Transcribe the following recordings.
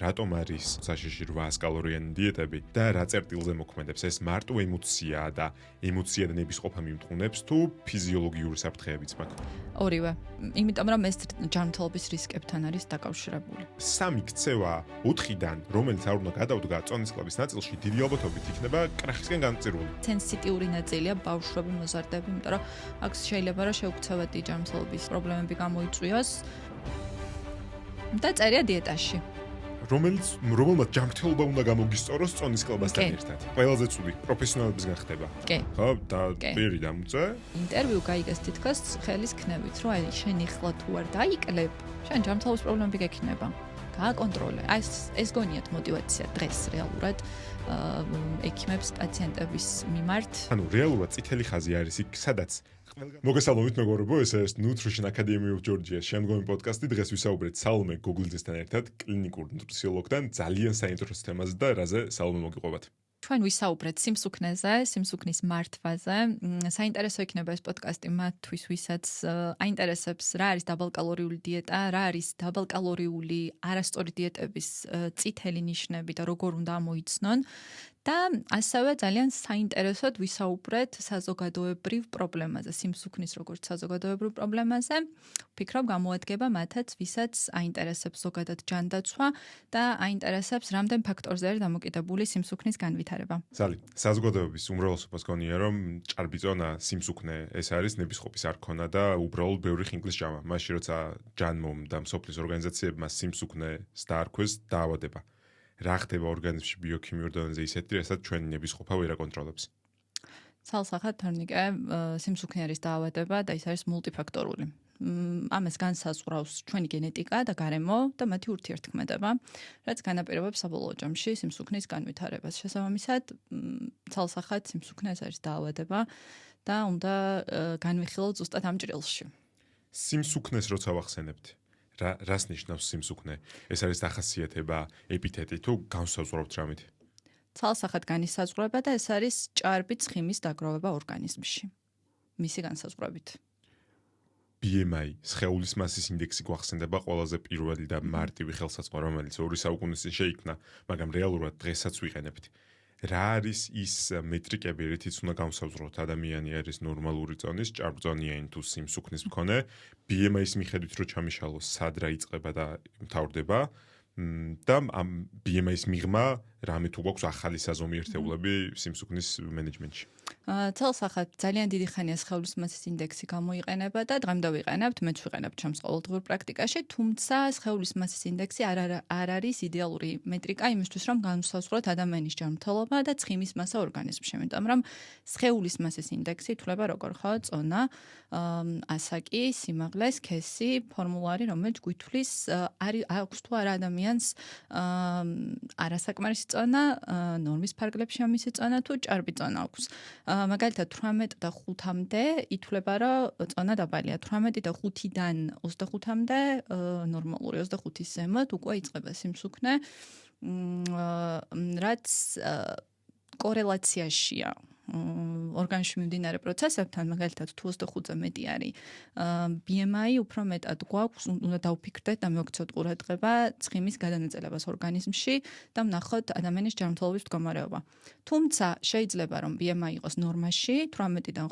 რატომ არის საშიში 800 კალორიანი დიეტები და რა წერტილზე მოქმედებს? ეს მარტო ემოციაა და ემოცია და ნებისყოფა მიმტყუნებს თუ ფიზიოლოგიური საფრთხეებიც მაქვს? ორივე. იმიტომ რომ ეს ჯანმრთელობის რისკებთან არის დაკავშირებული. სამი ქცევა 4-დან, რომელიც არ უნდა გადავდგა წონის კლუბის ნაწილში, დიდი ალბათობით იქნება კრახისკენ განწირული. სენსიტიური ნაწილია ბავშვები, მოზარდები, იმიტომ რომ აქ შეიძლება რომ შეუქცევადი ჯანმრთელობის პრობლემები გამოიწვიოს და წერია დიეტაში. რომელმაც ჯანმრთელობა უნდა გამოგისწოროს წონის კლუბასთან ერთად. ყველაზე ცუდი პროფესიონალებისგან ხდება. ხო, და პირი დამუწე. ინტერვიუ გაიგეს თითქოს ხელის ქნევით, რომ აი შენი ხლა თუ არ დაიკლებ, შენ ჯანმრთელობის პრობლემები გექნება. გააკონტროლე. აი ეს გონიათ мотиваცია დღეს რეალურად ექიმებს პაციენტების მიმართ. ანუ რეალურად წითელი ხაზი არის იქ, სადაც მოგესალმებით მეგობრებო, ეს არის Nutrition Academy of Georgia შემდგომი პოდკასტი. დღეს ვისაუბრეთ სალომე გოგლიძესთან ერთად, კლინიკურ ნუტრიციოლოგთან, ძალიან საინტერესო თემაზე და რაზე სალომე მოგიყვებათ. ჩვენ ვისაუბრეთ სიმსუქნეზე, სიმსუქნის მართვაზე. საინტერესო იქნება ეს პოდკასტი მათთვის, ვისაც აინტერესებს რა არის დაბალკალორიული დიეტა, რა არის დაბალკალორიული არასწორი დიეტების წითელი ნიშნები და როგორ უნდა ამოიცნონ. და ასევე ძალიან საინტერესოდ ვისაუბრეთ საზოგადოებრივ პრობლემაზე, სიმსუქნის როგორც საზოგადოებრივ პრობლემაზე. ვფიქრობ, გამოადგება მათაც, ვისაც აინტერესებს ზოგადად ჯანდაცვა და აინტერესებს რამდენ ფაქტორზე არის დამოკიდებული სიმსუქნის განვითარება. ზალი, საზოგადოების უმრავლესობას გონია, რომ ჭარბი წონა, სიმსუქნე ეს არის ნებისყოფის არქონა და უბრალოდ ბევრი ხინკლის ჭამა. მაშინ როცა ჯანმომ და მსოფლის ორგანიზაციებმა სიმსუქნეს დაარქვეს, დაავადება. რა ხდება ორგანიზმში ბიოქიმიურ დონეზე ისეთი, რასაც ჩვენი ნებისყოფა ვერ აკონტროლებს. ცალსახად თორნიკე სიმსუქნე არის დაავადება და ის არის მულტიფაქტორული. ამას განსაზღვრავს ჩვენი გენეტიკა და გარემო და მათი ურთიერთქმედება, რაც განაპირობებს საბოლოო ჯამში სიმსუქნის განვითარებას. შესაბამისად, ცალსახად სიმსუქნე ეს არის დაავადება და უნდა განვიხილოთ ზუსტად ამ ჭრილში. სიმსუქნეს როცა ვახსენებთ, რას ნიშნავს სიმსუქნე? ეს არის დახასიათება, ეპითეტი თუ განსაზღვრავთ რამით? ცალსახად განისაზღვრება და ეს არის ჭარბი ცხიმის დაგროვება ორგანიზმში. მისი განსაზღვრებით. BMI, სხეულის მასის ინდექსი გვახსენდება ყველაზე პირველი და მარტივი ხელსაწყო, რომელიც 2 საუკუნის წინ შეიქმნა, მაგრამ რეალურად დღესაც ვიყენებთ. რა არის ის მეტრიკები, რითიც უნდა განსაზღვროთ ადამიანი არის ნორმალური წონის, ჭარბწონიანი თუ სიმსუქნის მქონე, BMI-ის მიხედვით რო ჩამიშალოს, სად რა იწყება და მთავრდება და ამ BMI-ის მიღმა რამე თუ გვაქვს ახალი საზომიერთებულები სიმსუქნის მენეჯმენტში. ცალსახად ძალიან დიდი ხანია სხეულის მასის ინდექსი გამოიყენება და დღემდე ვიყენებთ, მეც ვიყენებ ჩემს ყოველდღიურ პრაქტიკაში, თუმცა სხეულის მასის ინდექსი არ არის იდეალური მეტრიკა იმისთვის, რომ განვსაზღვროთ ადამიანის ჯანმრთელობა და ცხიმის მასა ორგანიზმში, იმიტომ რომ სხეულის მასის ინდექსი ითვლება როგორ ხო წონა, ასაკი, სიმაღლე, სქესი, ფორმულარი, რომელიც გვითვლის აქვს თუ არა ადამიანს არასაკმარისი წონა, ნორმის ფარგლებში ამისი წონა თუ ჭარბი წონა აქვს. მაგალითად 18 და 5-მდე ითვლება, რომ წონა დაბალია. 18 და 5-დან 25-მდე ნორმალური, 25-ის ზემოთ უკვე იწყება სიმსუქნე, რაც კორელაციაშია ორგანიზმში მიმდინარე პროცესებთან, მაგალითად თუ 25-ზე მეტი არის BMI, უფრო მეტად გვაქვს, უნდა დავფიქრდეთ და მივაქცევთ ყურადღება ცხიმის გადანაწილებას ორგანიზმში და ვნახოთ ადამიანის ჯანმრთელობის მდგომარეობა. თუმცა შეიძლება რომ BMI იყოს ნორმაში 18-დან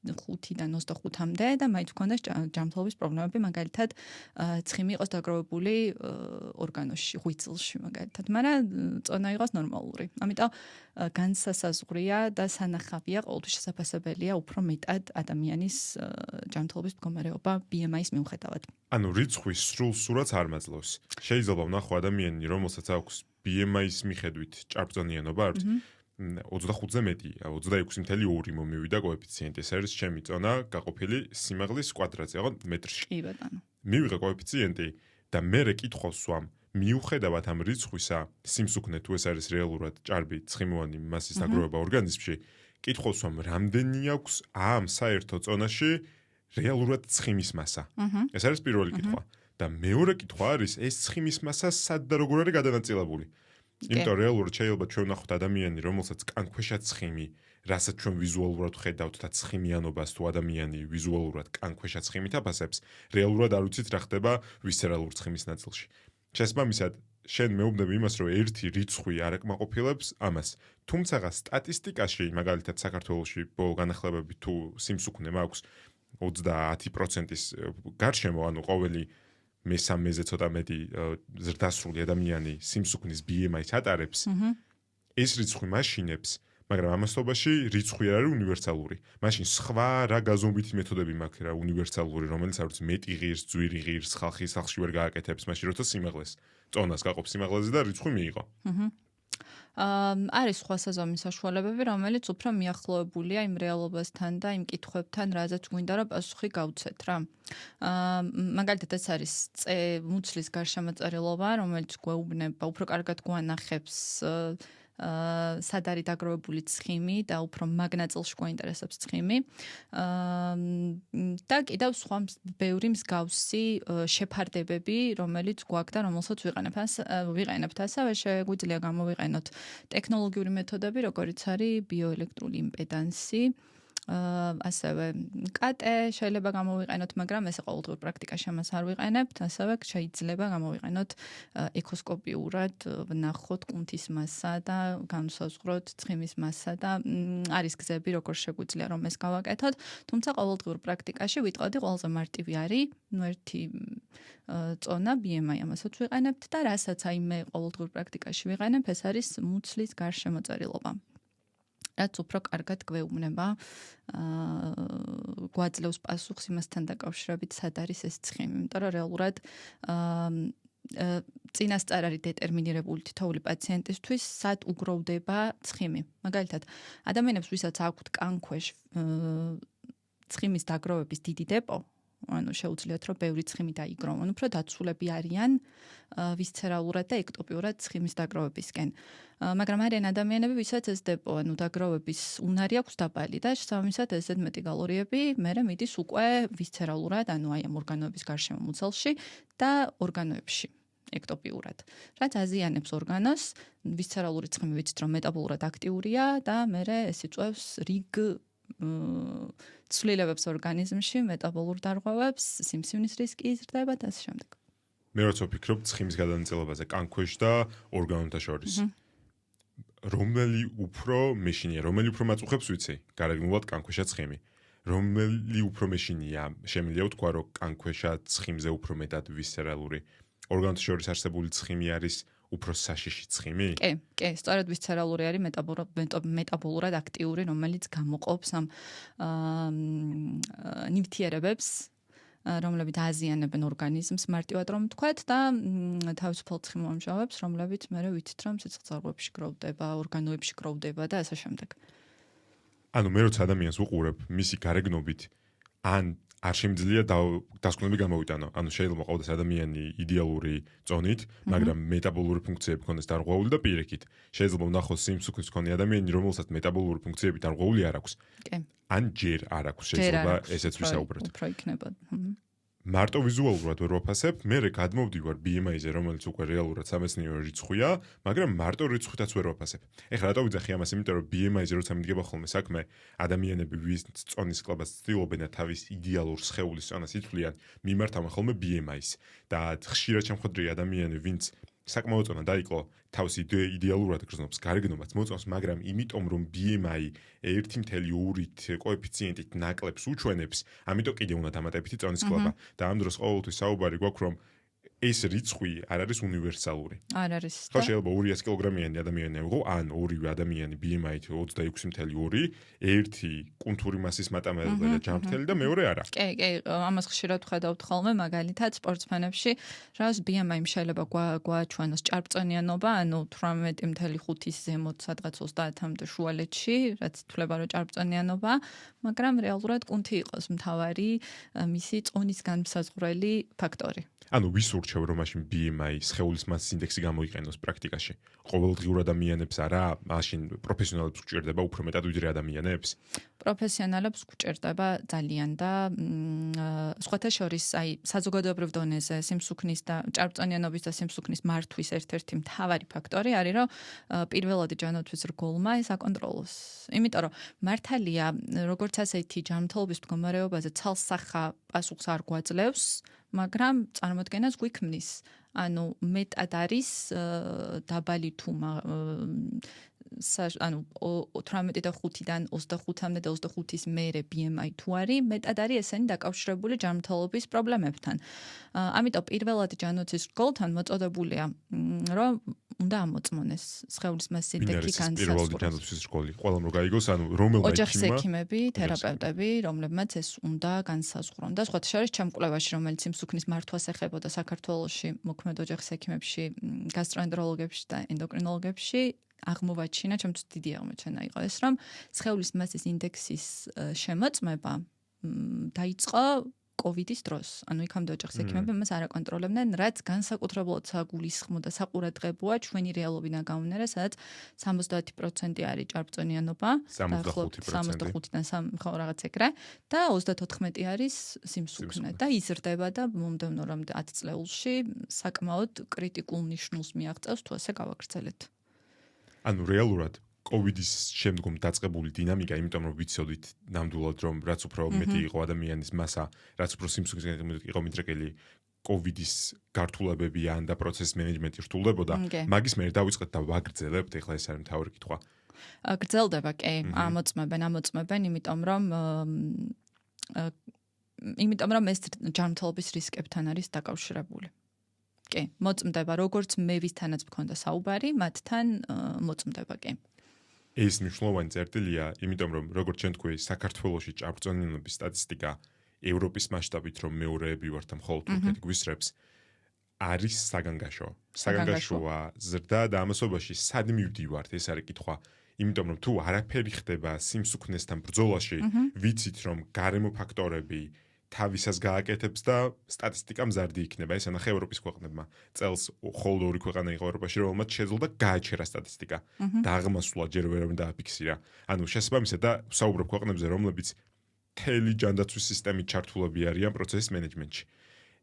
5-დან 25-მდე და მაინც გქონდეს ჯანმრთელობის პრობლემები, მაგალითად ცხიმი იყოს დაგროვებული ორგანოში, ღვიძლში მაგალითად, მაგრამ წონა იყოს ნორმალური. ამიტომ განსასაზღვრია და სანახავია, ყოველთვის შესაძლებელია უფრო მეტად ადამიანის ჯანმრთელობის მდგომარეობა BMI-ის მიუხედავად. ანუ რიცხვის სრულ სურათს არ მაძლევს. შეიძლება ვნახო ადამიანი, რომელსაც აქვს BMI-ის მიხედვით ჭარბწონიანობა, 25-ზე მეტი, 26.2 მომივიდა კოეფიციენტი. ეს არის ჩემი წონა გაყოფილი სიმაღლის კვადრატზე, ხო, მეტრში. კი ბატონო. მივიღე კოეფიციენტი და მე კითხვას ვსვამ, მიუხედავად ამ რიცხვისა, სიმსუქნე თუ ეს არის რეალურად ჭარბი ცხიმოვანი მასის დაგროვება ორგანიზმში, კითხავს რომ რამდენი აქვს ამ საერთო წონაში რეალურად ცხიმის მასა. ეს არის პირველი კითხვა. და მეორე კითხვა არის ეს ცხიმის მასა სად და როგორ არის გადანაწილებული. იმიტომ რეალურად შეიძლება ჩვენ ვნახოთ ადამიანი, რომელსაც კანქვეშა ცხიმი, რასაც ჩვენ ვიზუალურად ხედავთ და ცხიმიანობას თუ ადამიანი ვიზუალურად კანქვეშა ცხიმით აფასებს, რეალურად არ ვიცით რა ხდება ვისცერალურ ცხიმის ნაწილში. შესაბამისად, შენ მეუბნები იმას, რომ ერთი რიცხვი არ აკმაყოფილებს ამას. თუმცა სტატისტიკაში, მაგალითად საქართველოში ბოლო განახლებები თუ სიმსუქნე მაქვს 30%-ის გარშემო, ანუ ყოველი მესამეზე ცოტა მეტი ზრდასრული ადამიანი სიმსუქნის BMI-ს ატარებს. ეს რიცხვი მაშინებს, მაგრამ ამასობაში რიცხვი არ არის უნივერსალური. მაშინ სხვა რა გაზომვითი მეთოდები მაქვს რა უნივერსალური, რომელიც არ ვიცი მეტი ღირს, ძვირი ღირს, ხალხის სახლში ვერ გააკეთებს, მაშინ როცა სიმაღლეს წონას გაყოფ სიმაღლეზე და რიცხვი მიიღო. არის სხვა საზომის საშუალებები, რომელიც უფრო მიახლოებულია იმ რეალობასთან და იმ კითხვებთან, რაზეც გვინდა რომ პასუხი გავცეთ რა. მაგალითად ეს არის მუცლის გარშემოწერილობა, რომელიც გვეუბნება, უფრო კარგად გვანახებს სად არის დაგროვებული ცხიმი და უფრო მაგ ნაწილში გვაინტერესებს ცხიმი. და კიდევ სხვა ბევრი მსგავსი შეფარდებები, რომელიც გვაქვს და რომელსაც ვიყენებთ. ასევე შეგვიძლია გამოვიყენოთ ტექნოლოგიური მეთოდები, როგორიც არის ბიოელექტრული იმპედანსი, ასევე კატე შეიძლება გამოვიყენოთ, მაგრამ ესე ყოველდღიურ პრაქტიკაში ამას არ ვიყენებთ. ასევე შეიძლება გამოვიყენოთ ეკოსკოპიურად, ვნახოთ კუნთის მასა და განვსაზღვროთ ცხიმის მასა და არის გზები, როგორ შეგვიძლია რომ ეს გავაკეთოთ. თუმცა ყოველდღიურ პრაქტიკაში ვიტყოდი ყველაზე მარტივი არის ერთი წონა BMI ამასაც ვიყენებთ და რასაც აი მე ყოველდღიურ პრაქტიკაში ვიყენებ, ეს არის მუცლის გარშემოწერილობა. რაც უფრო კარგად გვეუბნება, გვაძლევს პასუხს იმასთან დაკავშირებით, სად არის ეს ცხიმი, იმიტომ რომ რეალურად წინასწარ არის დეტერმინირებული თითოეული პაციენტისთვის, სად უგროვდება ცხიმი. მაგალითად, ადამიანებს, ვისაც აქვთ კანქვეშ ცხიმის დაგროვების დიდი დეპო, ანუ შეუძლიათ რომ ბევრი ცხიმი დაიგროვონ, უფრო დაცულები არიან ვისცერალურად და ექტოპიურად ცხიმის დაგროვებისკენ. მაგრამ არიან ადამიანები, ვისაც ეს დეპო, ანუ დაგროვების უნარი აქვს დაბალი და შესაბამისად ესეთ მეტი კალორიები მერე მიდის უკვე ვისცერალურად, ანუ აი ამ ორგანოების გარშემო მუცელში და ორგანოებში ექტოპიურად. რაც აზიანებს ორგანოს, ვისცერალური ცხიმი ვიცით რომ მეტაბოლურად აქტიურია და მერე ეს იწვევს რიგ ცვლილებებს ორგანიზმში, მეტაბოლურ დარღვევებს, სიმსივნის რისკი იზრდება და ასე შემდეგ. მე როცა ვფიქრობ ცხიმის გადანაწილებაზე კანქვეშ და ორგანოთა შორის. რომელი უფრო მეშინია, რომელი უფრო მაწუხებს ვიცი? გარეგნულად კანქვეშა ცხიმი. რომელი უფრო მეშინია? შემიძლია ვთქვა, რომ კანქვეშა ცხიმზე უფრო მეტად ვისცერალური. ორგანოთა შორის არსებული ცხიმი არის უფრო საშიში ცხიმი? კი, სწორედ ვისცერალური არის მეტაბოლურად აქტიური, რომელიც გამოყოფს ამ ნივთიერებებს, რომლებიც აზიანებენ ორგანიზმს, მარტივად რომ ვთქვათ და თავისუფალ ცხიმოვამჟავებს, რომლებიც მერე ვიცით რომ სიცხეწარღვებში გროვდება, ორგანოებში გროვდება და ასე შემდეგ. ანუ მე როცა ადამიანს ვუყურებ, მისი გარეგნობით ან არ შემიძლია დასკვნები გამოვიტანო. ანუ შეიძლება ყავდეს ადამიანი იდეალური წონით, მაგრამ მეტაბოლური ფუნქციები ქონდეს დარღვეული და პირიქით. შეიძლება ვნახოს სიმსუქნის მქონე ადამიანი, რომელსაც მეტაბოლური ფუნქციები დარღვეული არ აქვს. ან ჯერ არ აქვს, შეიძლება ესეც ვისაუბროთ. უფრო იქნება. მარტო ვიზუალურად ვერ ვაფასებ, მე გადმოვდივარ BMI-ზე, რომელიც უკვე რეალურად სამეცნიერო რიცხვია, მაგრამ მარტო რიცხვითაც ვერ ვაფასებ. ეხლა რატო ვიძახი ამას, იმიტომ რომ BMI-ზე როცა მიდგება ხოლმე საქმე, ადამიანები ვის წონის კლუბას ცდილობენ და თავის იდეალურ სხეულის წონას იცვლიან, მიმართავენ ხოლმე BMI-ს და ხშირად შემხვედრია ადამიანი, ვინც საკმაოდ წონა დაიკლო, თავს იდეალურად გრძნობს, გარეგნობაც მოწონს, მაგრამ იმიტომ რომ BMI 1.2-ით კოეფიციენტით ნაკლებს უჩვენებს, ამიტომ კიდე უნდა დამატებითი წონის კლუბა. და ამ დროს ყოველთვის საუბარი გვაქვს, რომ ეს რიცხვი არ არის უნივერსალური. არ არის. ხო შეიძლება 200 კილოგრამიანი ადამიანი ვიყო, ან ორივე ადამიანი BMI-ით 26.2, ერთი კუნთური მასის მატამელი და ჯანმრთელი და მეორე არა. კი, ამას ხშირად ვხედავთ ხოლმე, მაგალითად სპორტსმენებში, რაც BMI შეიძლება გვაჩვენოს ჭარბწონიანობა, ანუ 18.5-ის ზემოთ სადღაც 30-მდე შუალედში, რაც ითვლება რომ ჭარბწონიანობა, მაგრამ რეალურად კუნთი იყოს მთავარი მისი წონის განმსაზღვრელი ფაქტორი. ანუ ვის ურჩევ რომ მაშინ BMI სხეულის მასის ინდექსი გამოიყენოს პრაქტიკაში? ყოველდღიურ ადამიანებს არა, მაშინ პროფესიონალებს გვჭირდება უფრო მეტად ვიდრე ადამიანებს? პროფესიონალებს გვჭირდება ძალიან და სხვათა შორის აი საზოგადოებრივ დონეზე სიმსუქნის და ჭარბწონიანობის და სიმსუქნის მართვის ერთ-ერთი მთავარი ფაქტორი არის რომ პირველადი ჯანმრთელობის რგოლმა ის აკონტროლოს. იმიტომ რომ მართალია როგორც ასეთი ჯანმრთელობის მდგომარეობაზე ცალსახა პასუხს არ გვაძლევს, მაგრამ წარმოადგენას გვიქმნის. ანუ მეტად არის დაბალი თუ ანუ 18.5-დან 25-მდე და 25-ის მერე BMI თუ არის, მეტად არის ესენი დაკავშირებული ჯანმრთელობის პრობლემებთან. ამიტომ პირველად ჯანოცის რგოლთან მოწოდებულია, რომ უნდა ამოწმონეს სხეულის მასის ინდექსი განსაზღვროს. პირველად ჯანოცის რგოლი, ყველამ რო გაიგოს, ანუ რომელმა ოჯახის ექიმები, თერაპევტები, რომლებმაც ეს უნდა განსაზღვრონ. და სხვა შორის ჩამკვლევაში, რომელიც სიმსუქნის მართვას ეხებოდა საქართველოში, მოქმედ ოჯახის ექიმებში, გასტროენტეროლოგებში და ენდოკრინოლოგებში აღმოვაჩინა, ჩემთვის დიდი აღმოჩენა იყო ეს, რომ სხეულის მასის ინდექსის შემოწმება დაიწყო COVID-ის დროს. ანუ იქამდე ოჯახის ექიმები მას არ აკონტროლებდნენ, რაც განსაკუთრებულად საგულისხმო და საყურადღებოა ჩვენი რეალობიდან გამომდინარე, სადაც 70% არის ჭარბწონიანობა, 65-დან რაღაც ეგრე და 34 არის სიმსუქნე და იზრდება და მომდევნო რომ 10 წლეულში საკმაოდ კრიტიკულ ნიშნულს მიაღწევს თუ ასე გავაგრძელეთ. ანუ რეალურად COVID-ის შემდგომ დაწყებული დინამიკა, იმიტომ რომ ვიცოდით ნამდვილად რომ რაც უფრო მეტი იყო ადამიანის მასა, რაც უფრო სიმსუქნის იყო მიდრეკილი, COVID-ის გართულებებიან და პროცესის მენეჯმენტი რთულდებოდა, მაგის მერე დავიწყეთ და ვაგრძელებთ, ეხლა ეს არის მთავარი კითხვა. გრძელდება, კი, ამოწმებენ, იმიტომ რომ ეს ჯანმრთელობის რისკებთან არის დაკავშირებული. კი, მოწმდება, როგორც მე ვისთანაც მქონდა საუბარი, მათთან მოწმდება, კი. ეს მნიშვნელოვანი წერტილია, იმიტომ რომ როგორც ჩვენ თქვი, საქართველოში ჭარბწონიანობის სტატისტიკა ევროპის მასშტაბით რომ მეორეები ვართ და მხოლოდ თურქეთი გვისრებს, არის საგანგაშო. საგანგაშოა ზრდა და ამასობაში სად მივდივართ, ეს არის კითხვა. იმიტომ რომ თუ არაფერი ხდება სიმსუქნესთან ბრძოლაში, ვიცით რომ გარემო ფაქტორები თავისას გააკეთებს და სტატისტიკა მზარდი იქნება. ეს ანახე ევროპის ქვეყნებმა. წელს მხოლოდ 2 ქვეყანა იყო ევროპაში, რომელმაც შეძლო და გააჩერა სტატისტიკა. და აღმასვლა ჯერ ვერ დააფიქსირა. ანუ შესაბამისად და საუბრობ ქვეყნებზე, რომლებიც მთელი ჯანდაცვის სისტემით ჩართულები არიან პროცესის მენეჯმენტში.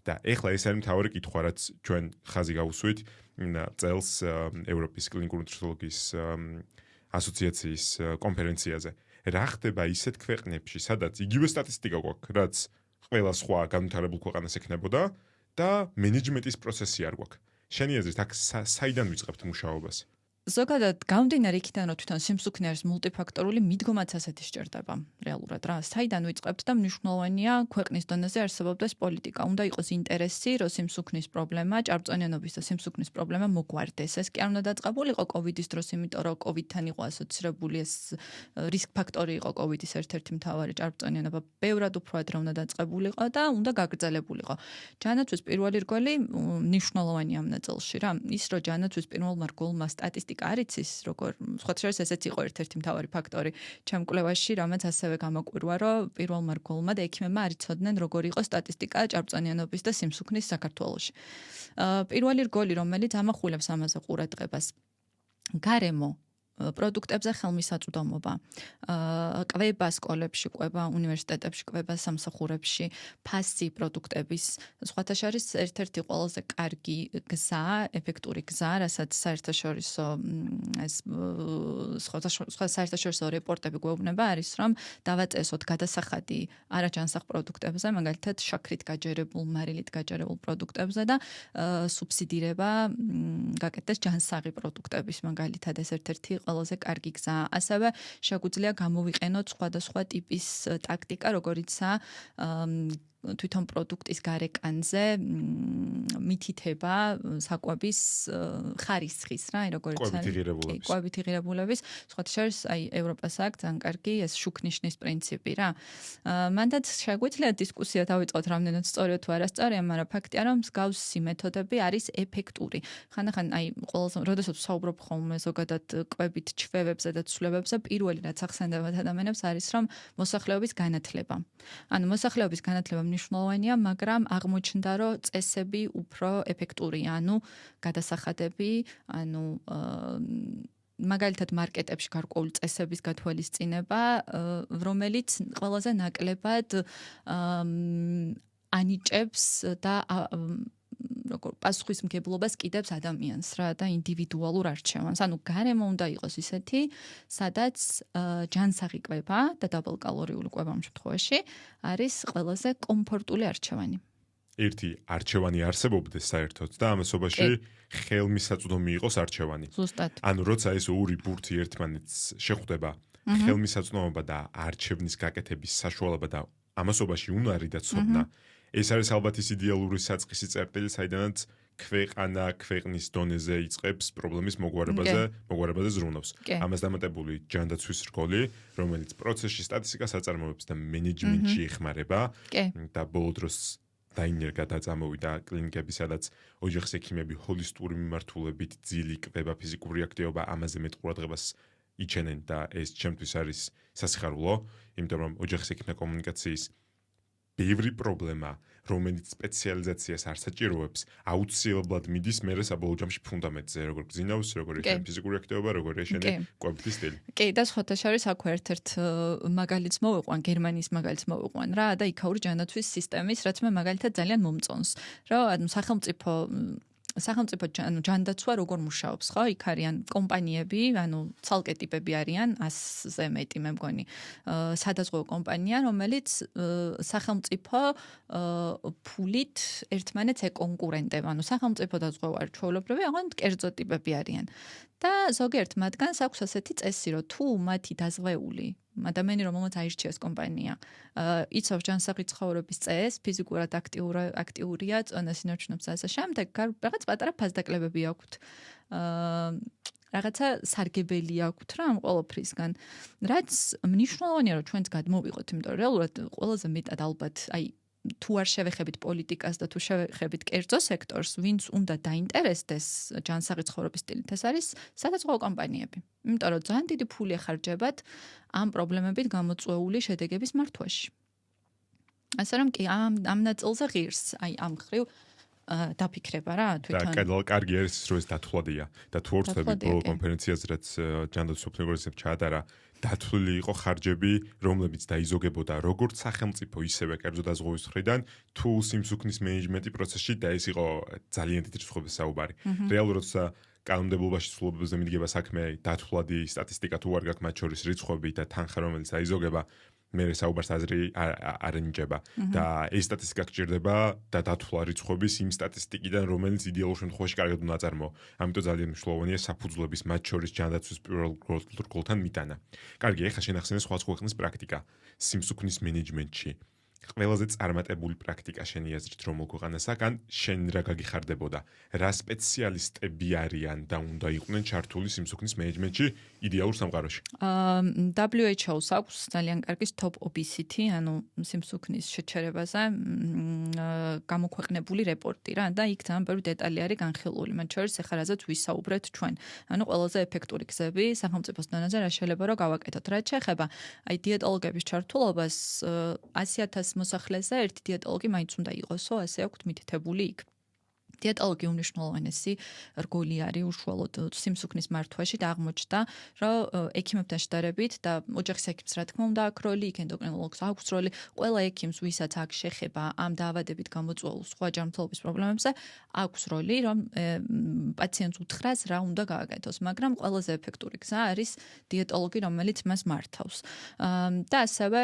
და ეხლა ეს არის მთავარი კითხვა, რაც ჩვენ ხაზი გავუსვით წელს ევროპის კლინიკური ნუტრიოლოგიის ასოციაციის კონფერენციაზე. რა ხდება ისეთ ქვეყნებში, სადაც იგივე სტატისტიკა გვაქვს, რაც ყველა სხვა განვითარებულ ქვეყანას ექნებოდა და მენეჯმენტის პროცესი არ გვაქვს. შენი აზრით, აქ საიდან ვიწყებთ მუშაობას? ზოგადად გამომდინარე იქიდან რომ თვითონ სიმსუქნე არის მულტიფაქტორული, მიდგომაც ასეთი სჭირდება რეალურად რა. საიდან ვიწყებთ და მნიშვნელოვანია ქვეყნის დონეზე არსებობდეს პოლიტიკა. უნდა იყოს ინტერესი, რომ სიმსუქნის პრობლემა, ჭარბწონიანობის და სიმსუქნის პრობლემა მოგვარდეს. ეს კი არ უნდა დაწყებულიყო COVID-ის დროს, იმიტომ რომ COVID-თან იყო ასოცირებული ეს რისკ ფაქტორი იყო COVID-ის ერთ-ერთი მთავარი ჭარბწონიანობა. ბევრად უფრო ადრე უნდა დაწყებულიყო და უნდა გაგრძელებულიყო. ჯანაცვის პირველი რგოლი მნიშვნელოვანია ამ ნაწილში რა. ის რომ ჯანაცვის პირველმა რგოლმა სტატისტიკა არიცის, როგორ სხვა შორის ესეც იყო ერთ-ერთი მთავარი ფაქტორი ჩემ კვლევაში, რამაც ასევე გამოკვირვა, რომ პირველმა რგოლმა და ექიმებმა არ იცოდნენ, როგორ იყო სტატისტიკა ჭარბწონიანობის და სიმსუქნის საქართველოში. პირველი რგოლი, რომელიც ამახვილებს ამაზე ყურადღებას, გარემო პროდუქტებზე ხელმისაწვდომობა, კვება სკოლებში, კვება უნივერსიტეტებში, კვება სამსახურებში, ფასი პროდუქტების, სხვათა შორის ერთ-ერთი ყველაზე კარგი გზა, ეფექტური გზა, რასაც საერთაშორისო ეს სხვა საერთაშორისო რეპორტები გვეუბნება, არის რომ დავაწესოთ გადასახადი არაჯანსაღ პროდუქტებზე, მაგალითად შაქრით გაჯერებულ, მარილით გაჯერებულ პროდუქტებზე და სუბსიდირება გაკეთდეს ჯანსაღი პროდუქტების, მაგალითად ეს ერთ-ერთი ყველაზე კარგი გზა. ასევე შეგვიძლია გამოვიყენოთ სხვადასხვა ტიპის ტაქტიკა, როგორიცაა თვითონ პროდუქტის გარეკანზე მითითება საკვების ხარისხის რა, როგორც არის კვებითი ღირებულების, სხვათა შორის აი ევროპას აქვს ძალიან კარგი ეს შუქნიშნის პრინციპი რა. მანდაც შეგვიძლია დისკუსია დავიწყოთ, რამდენად სწორია თუ არასწორია, მაგრამ ფაქტია, რომ მსგავსი მეთოდები არის ეფექტური. ხანდახან აი ყველაზე როდესაც საუბრობ ხოლმე ზოგადად კვებით ჩვევებზე და ცვლილებებზე, პირველი რაც ახსენდებათ ადამიანებს არის, რომ მოსახლეობის განათლება. ანუ მოსახლეობის განათლება მნიშვნელოვანია, მაგრამ აღმოჩნდა, რომ წესები უფრო ეფექტურია, ანუ გადასახადები, ანუ მაგალითად მარკეტებში გარკვეული წესების გათვალისწინება, რომელიც ყველაზე ნაკლებად ანიჭებს და როგორ პასუხისმგებლობას კიდევს ადამიანს რა და ინდივიდუალურ არჩევანს. ანუ გარემო უნდა იყოს ისეთი, სადაც ჯანსაღი კვება და დაბალკალორიული კვება ამ შემთხვევაში არის ყველაზე კომფორტული არჩევანი. ერთი არჩევანი არსებობდეს საერთოდ და ამასობაში ხელმისაწვდომი იყოს არჩევანი. ზუსტად. ანუ როცა ეს ორი ბურთი ერთმანეთს შეხვდება, ხელმისაწვდომობა და არჩევნის გაკეთების საშუალება და ამასობაში უნარი და ცოდნა, ეს არის ალბათ ის იდეალური საწყისი წერტილი, საიდანაც ქვეყანა ქვეყნის დონეზე იწყებს პრობლემის მოგვარებაზე ზრუნავს. ამას დამატებული ჯანდაცვის რგოლი, რომელიც პროცესში სტატისტიკას აწარმოებს და მენეჯმენტში ეხმარება და ბოლო დროს დაინერგა და წამოვიდა კლინიკები, სადაც ოჯახის ექიმები ჰოლისტური მიმართულებით ძილი კვება ფიზიკური აქტივობა ამაზე მეტ ყურადღებას იჩენენ და ეს ჩემთვის არის სასიხარულო, იმიტომ რომ ოჯახის ექიმთა კომუნიკაციის ბევრი პრობლემა, რომელიც სპეციალიზაციას არ საჭიროებს, აუცილებლად მიდის მერე საბოლოო ჯამში ფუნდამენტზე, როგორ გძინავს, როგორ ეშენე ფიზიკური აქტივობა, როგორ ეშენე კვებითი სტილი. კი, და სხვათა შორის აქვე ერთ-ერთ მაგალითს მოვიყვან, გერმანიის მაგალითს მოვიყვან რა და იქაური ჯანდაცვის სისტემის, რაც მე მაგალითად ძალიან მომწონს. რა, სახელმწიფო ჯანდაცვა როგორ მუშაობს, ხო? იქ არიან კომპანიები, ანუ ცალკე ტიპები არიან 100-ზე მეტი მე მგონი. სადაზღვევო კომპანია, რომელიც სახელმწიფო ფულით ერთმანეთს ეკონკურენტება. ანუ სახელმწიფო და ზღვეო არ ჩვეულებრივი, აღარ კერძო ტიპები არიან. და ზოგიერთ მათგანს აქვს ასეთი წესი, რომ თუ მათი დაზღვეული ადამიანი, რომელმაც აირჩიეს კომპანია, იცავს ჯანსაღი ცხოვრების წესს, ფიზიკურად აქტიურია, წონას ინარჩუნებს და ასე შემდეგ, რაღაც პატარა ფასდაკლებები აქვთ. რაღაცა სარგებელი აქვთ რა ამ ყველაფრისგან. რაც მნიშვნელოვანია, რომ ჩვენც გადმოვიღოთ, იმიტომ რომ რეალურად ყველაზე მეტად ალბათ, აი თუ არ შევეხებით პოლიტიკას და თუ შევეხებით კერძო სექტორს, ვინც უნდა დაინტერესდეს ჯანსაღი ცხოვრების სტილით, ეს არის სადაზღვევო კომპანიები. იმიტომ რომ ძალიან დიდი ფული ეხარჯებათ ამ პრობლემებით გამოწვეული შედეგების მართვაში. ასე რომ კი ამ ნაწილზე ღირს, აი ამ ხრივ დაფიქრება რა თვითონ. და კარგი არის რომ ეს დათვლადია და თუ არ ვწდები ბოლო კონფერენციაზე რაც ჯანდაცვის უფლებებისგან ჩაატარა, დათვლილი იყო ხარჯები, რომლებიც დაიზოგებოდა როგორც სახელმწიფო, ისევე კერძო დაზღვევის მხრიდან, თუ სიმსუქნის მენეჯმენტი პროცესში და ეს იყო ძალიან დიდი რისხვების საუბარი. რეალურად კანონმდებლობაში ცვლილებებზე მიდგება საქმე, დათვლადი სტატისტიკა თუ არ გაქვს მათ შორის რიცხვები და თანხა რომელიც დაიზოგება, მე საუბარს აზრი არ ენიჭება და ეს სტატისტიკა გჭირდება და დათვლა რიცხვების იმ სტატისტიკიდან, რომელიც იდეალურ შემთხვევაში კარგად უნდა აწარმოო. ამიტომ ძალიან მნიშვნელოვანია საფუძვლების მათ შორის ჯანდაცვის პირველ რგოლთან მიტანა. კარგი, ეხლა შენახსენე სხვა ქვეყნის პრაქტიკა სიმსუქნის მენეჯმენტში. ყველაზე წარმატებული პრაქტიკა შენი აზრით რომელ ქვეყანასაგან შენ რა გაგიხარდებოდა? რა სპეციალისტები არიან და უნდა იყვნენ ჩართული სიმსუქნის მენეჯმენტში იდეალურ სამყაროში? WHO-ს აქვს ძალიან კარგი stop obesity, ანუ სიმსუქნის შეჩერებაზე გამოქვეყნებული რეპორტი რა და იქ ძალიან ბევრი დეტალი არის განხილული. მათ შორის ეხლა რაზეც ვისაუბრეთ ჩვენ. ანუ ყველაზე ეფექტური გზები სახელმწიფოს დონეზე რა შეიძლება რომ გავაკეთოთ. რაც შეეხება აი დიეტოლოგების ჩართულობას 100,000 მოსახლეზე ერთი დიეტოლოგი მაინც უნდა იყოსო, ასე აქვთ მითითებული იქ. დიეტოლოგი უმნიშვნელოვანესი რგოლი არის უშუალოდ სიმსუქნის მართვაში და აღმოჩნდა, რომ ექიმებთან შედარებით და ოჯახის ექიმს რა თქმა უნდა აქვს როლი, ენდოკრინოლოგს აქვს როლი, ყველა ექიმს ვისაც აქვს შეხება ამ დაავადებით გამოწვეულ სხვა ჯანმრთელობის პრობლემებზე, აქვს როლი, რომ პაციენტს უთხრას რა უნდა გააკეთოს, მაგრამ ყველაზე ეფექტური გზა არის დიეტოლოგი, რომელიც მას მართავს. და ასევე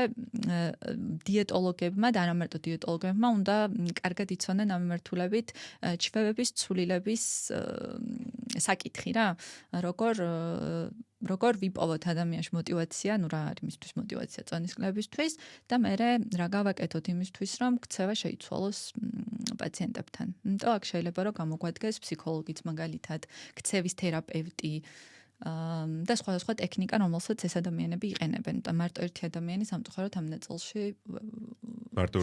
დიეტოლოგებმა და არა მარტო დიეტოლოგებმა უნდა კარგად იცოდნენ ამ მიმართულებით ჩვევების ცვლილების საკითხი რა, როგორ ვიპოვოთ ადამიანში მოტივაცია, ну რა არის მისთვის მოტივაცია წონისყლებისთვის და მე რა გავაკეთოთ იმისთვის, რომ ქცევა შეიცვალოს პაციენტებთან. იმიტომ აქ შეიძლება რომ გამოგვადგეს ფსიქოლოგიც მაგალითად, ქცევის თერაპევტი და სხვა ტექნიკა, რომელსაც ეს ადამიანები იყენებენ. და მარტო ერთი ადამიანი სამწუხაროდ ამ ნაწილში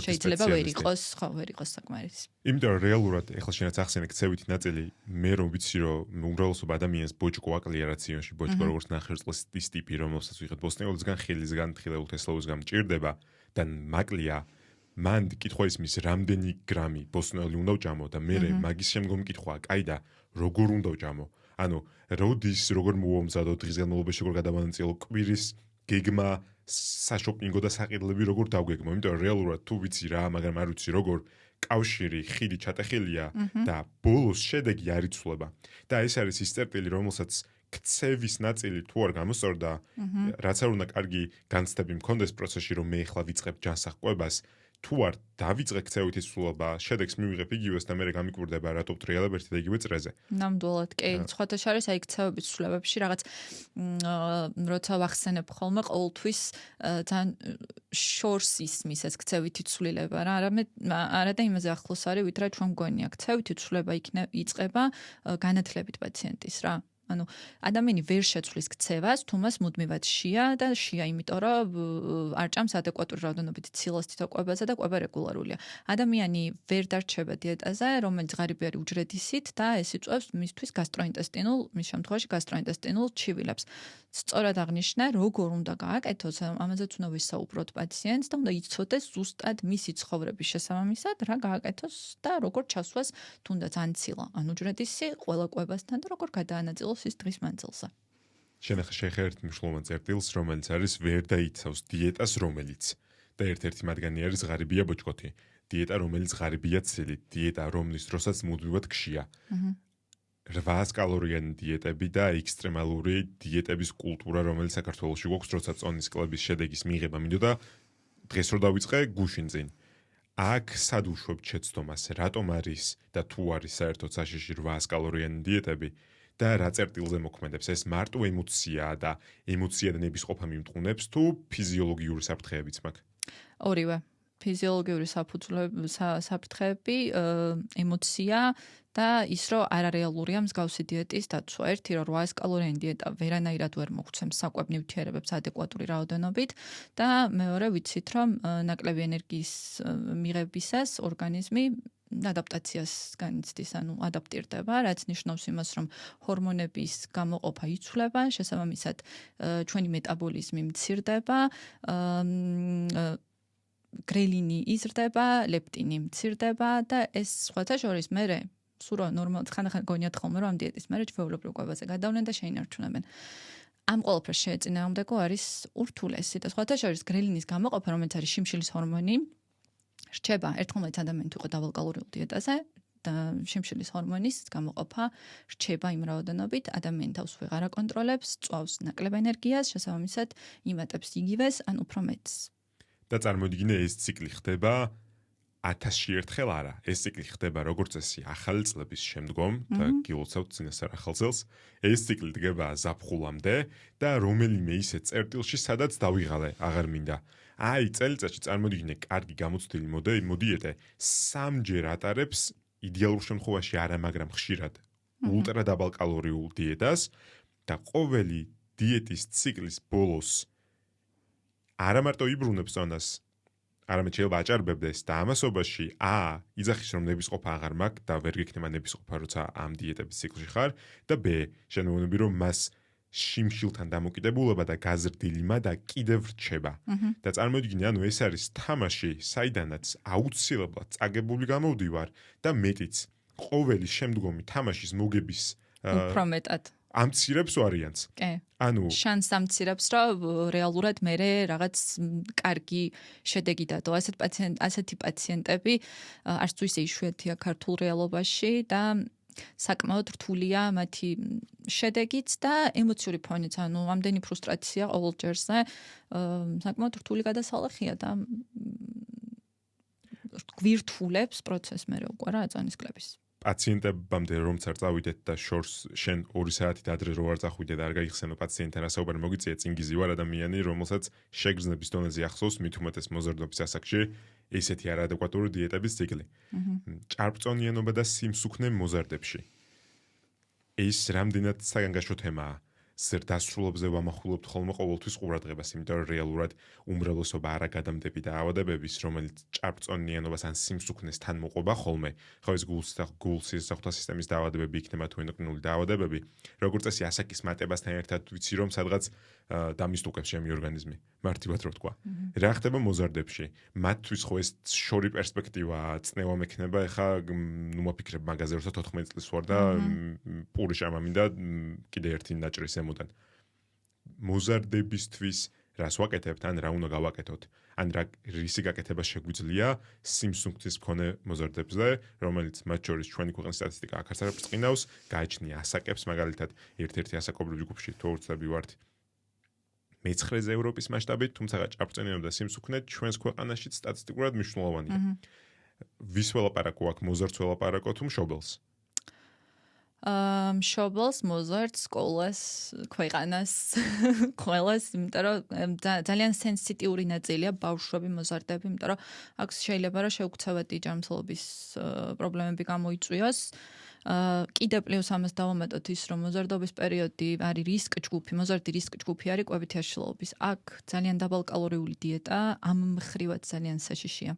შეიძლება ვერ იყოს საკმარისი. იმიტომ რომ რეალურად ეხლა შენაც ახსენე ქცევითი ნაწილი, მე რომ ვიცი რომ უმრავლესობა ადამიანს ბოჭკო აკლია რაციონში, ბოჭკო როგორც ნახევარწლის ტიპი, რომელსაც ვიღებ ბოსტნეულისგან, ხილისგან, თხილეულ თესლოვისგან მჭირდება და მაკლია მან კითხვა ისმის რამდენი გრამი ბოსტნეული უნდა ვჭამო და მე მაგის შემდგომ კითხვა, კაი და როგორ უნდა ვჭამო? ანუ როდის როგორ მოვამზადო დღის განმავლობაში როგორ გადავანაწილო კვირის გეგმა საშოპინგო და საყიდლები როგორ დავგეგმო, იმიტომ რომ რეალურად თუ ვიცი რა, მაგრამ არ ვიცი როგორ კავშირი ხიდი ჩატეხილია და ბოლოს შედეგი არ იცვლება. და ეს არის ის წერტილი, რომელსაც ქცევის ნაწილი თუ არ გამოსწორდა, რაც არ უნდა კარგი განცდები მქონდეს პროცესში, რომ მე ახლა ვიწყებ ჯანსაღ კვებას, თუ არ დავიწყე ქცევითი ცვლილება, შედეგს მივიღებ იგივეს და მე გამიკვირდება რატო ვტრიალებ ერთი და იგივე წრეზე. ნამდვილად, კი, სხვათა შორის აი ქცევების ცვლილებებში რაღაც როცა ვახსენებ ხოლმე ყოველთვის ძალიან შორს ისმის ეს ქცევითი ცვლილება რა, არა და იმაზე ახლოს არის, ვით რა ჩვენ მგონია ქცევითი ცვლილება იწყება განათლებით პაციენტის რა. ანუ ადამიანი ვერ შეცვლის ქცევას, თუ მას მუდმივად შია და შია, იმიტომ რომ არ ჭამს ადეკვატური რაოდენობით ცილოს თითოკვებაზე და კვება რეგულარულია. ადამიანი ვერ დარჩება დიეტაზე, რომელიც ღარიბი უჯრედისით და ეს იწვევს მისთვის გასტროინტესტინულ, მის შემთხვევაში გასტროინტესტინულ ჩივილებს. სწორად აღნიშნე, როგორ უნდა გააკეთოს, ამაზეც უნდა ვისაუბროთ პაციენტს და უნდა იცოდეს ზუსტად მისი ცხოვრების შესაბამისად რა გააკეთოს და როგორ ჩასვას თუნდაც ან ცილა, ან უჯრედისი ყველა კვებასთან და როგორ გადაანაწილოს ის დღის მანძილზე. შენ ახლა შეხერ ერთ მნიშვნელოვან წერტილს, რომელიც არის ვერ დაიცავს დიეტას, რომელიც და ერთ-ერთი მათგანი არის ღარიბია ბოჭკოთი. დიეტა, რომელიც ღარიბია ცილი, დიეტა, რომლის დროსაც მუდმივად გშია. 800 კალორიანი დიეტები და ექსტრემალური დიეტების კულტურა, რომელიც საქართველოში გვაქვს, როცა წონის კლების შედეგის მიღება მინდოდა, დღეს რო დავიწყე გუშინ წინ. აქ სად უშვებ შეცდომას, რატომ არის და თუ არის საერთოდ საშიში 800 კალორიანი დიეტები და რა წერტილზე მოქმედებს, ეს მარტო ემოციაა და ემოციად ნებისყოფა მიმტყუნებს თუ ფიზიოლოგიური საფრთხეებიც მაქვს? ორივე. ფიზიოლოგიური საფრთხეები, ემოცია და ის რომ არარეალურია მსგავსი დიეტის დაცვა. ერთი რომ 800 კალორიანი დიეტა ვერანაირად ვერ მოგვცემს საკვებ ნივთიერებებს ადეკვატური რაოდენობით და მეორე ვიცით რომ ნაკლები ენერგიის მიღებისას ორგანიზმი ადაპტაციას განიცდის, ანუ ადაპტირდება, რაც ნიშნავს იმას, რომ ჰორმონების გამოყოფა იცვლება, შესაბამისად ჩვენი მეტაბოლიზმი მცირდება, გრელინი იზრდება, ლეპტინი მცირდება და ეს სხვათა შორის მერე სულ ნორმალურად ხან-ხან გონიათ ხოლმე რომ ამ დიეტის მერე ჩვეულებრივ კვებაზე გადავლენ და შეინარჩუნებენ. ამ ყველაფერს შეეწინააღმდეგო არის ურთულესი და სხვათა შორის გრელინის გამოყოფა, რომელიც არის შიმშილის ჰორმონი, რჩება ერთხელ ადამიანი თუ იყო დავალკალორიულ დიეტაზე და შიმშილის ჰორმონის გამოყოფა რჩება იმ რაოდენობით, ადამიანი თავს ვეღარ აკონტროლებს, წვავს ნაკლებ ენერგიას, შესაბამისად იმატებს იგივეს, ან უფრო მეტს. და წარმოიდგინე ეს ციკლი ხდება 1000-ში ერთხელ არა. ეს ციკლი ხდება როგორც წესი ახალი წლების შემდგომ და გილოცავთ წინასწარ ახალ წელს. ეს ციკლი დგება ზაფხულამდე და რომელიმე ისე წერტილში სადაც დავიღალე, აღარ მინდა. აი, წელიწადში წარმოიდგინე კარგი გამოცდილი მოდიეტე 3-ჯერ ატარებს იდეალურ შემთხვევაში არა, მაგრამ ხშირად ულტრა დაბალკალორიულ დიეტას და ყოველი დიეტის ციკლის ბოლოს არა მარტო იბრუნებს ზონას, არამედ შეიძლება აჭარბებდეს და ამასობაში იძახის რომ ნებისყოფა აღარ მაქვს და ვერ გექნება ნებისყოფა როცა ამ დიეტების ციკლში ხარ და ბ შემოვინობი რომ მას შიმშილთან დამოკიდებულება და გაზრდილმა და კიდევ რჩება. და წარმოიდგინე, ანუ ეს არის თამაში, საიდანაც აუცილებლად წაგებული გამოვდივარ და მეტიც ყოველი შემდგომი თამაშის მოგების უფრო მეტად ამცირებს ვარიანტს. კი. ანუ შანსს ამცირებს, რომ რეალურად მერე რაღაც კარგი შედეგი დადო. ასეთი პაციენტები არც თუ ისე იშვიათია ქართულ რეალობაში და საკმაოდ რთულია მათი შედეგიც და ემოციური ფონიც, ანუ ამდენი ფრუსტრაცია ყოველ ჯერზე საკმაოდ რთული გადასალახია და გვირთულებს პროცესს მერე უკვე რა აწონისკლების. პაციენტებამდე რომც არ წავიდეთ და შორს შენ 2 საათით ადრე რო არ წახვიდე და არ გაიხსენო პაციენტთან რასაუბარი მოგიწია, წინგიზი ვარ ადამიანი, რომელსაც შეგრძნების დონეზე ახსოვს მით უმეტეს მოზარდობის ასაკში ესეთი არადეკვატური დიეტების ციკლი. ჭარბწონიანობა და სიმსუქნე მოზარდებში. ეს რამდენად საგანგაშო თემაა. ზრდასრულობზე ვამახვილებთ ხოლმე ყოველთვის ყურადღებას, იმიტომ რომ რეალურად უმრავლესობა არა გადამდები და ავადებების, რომელიც ჭარბწონიანობას ან სიმსუქნეს თან მოყვება ხოლმე, ხო ეს გულსის საღვთო სისტემის დაავადებები იქნება თუ ენდოკრინული დაავადებები, როგორც წესი ასაკის მატებასთან ერთად ვიცი რომ სადღაც დამისტუყებს ჩემი ორგანიზმი, მარტივად რო ვთქვა. რა ხდება მოზარდებში? მათთვის ხო ეს შორი პერსპექტივაა, წნევა მექნება, ეხა ნუ მოფიქრებ მაგაზე როცა 14 წლის ვარ და პური ჭამა მინდა კიდე ერთი ნაჭრის ემოდან. მოზარდებისთვის რას ვაკეთებთ, ან რა უნდა გავაკეთოთ? ან რა რისი გაკეთება შეგვიძლია სიმსუქნის მქონე მოზარდებზე, რომელიც მათ შორის ჩვენი ქვეყნის სტატისტიკა აქ არც ყინავს, გააჩნია ასაკებს, მაგალითად, ერთ-ერთი ასაკობრივი ჯგუფში თუ 20-ები ვართ. მეცხრეზე ევროპის მასშტაბით, თუმცა ჭარბწენილობა სიმსუქნე ჩვენს ქვეყანაშიც სტატისტიკურად მნიშვნელოვანია. ვის ველაპარაკო აქ, მოზარდს ველაპარაკო თუ მშობელს? მშობელს, მოზარდს, სკოლას, ქვეყანას, ყველას, იმიტომ რომ ძალიან სენსიტიური ნაწილია ბავშვები, მოზარდები, იმიტომ რომ აქ შეიძლება რომ შეუქცევადი ჯანმრთელობის პრობლემები გამოიწვიოს. კიდე პლუს ამას დავამატოთ ის, რომ მოზარდობის პერიოდი არის რისკ ჯგუფი, მოზარდი რისკ ჯგუფი არის კვებითი აშლილობის. აქ ძალიან დაბალკალორიული დიეტა ამ მხრივად ძალიან საშიშია.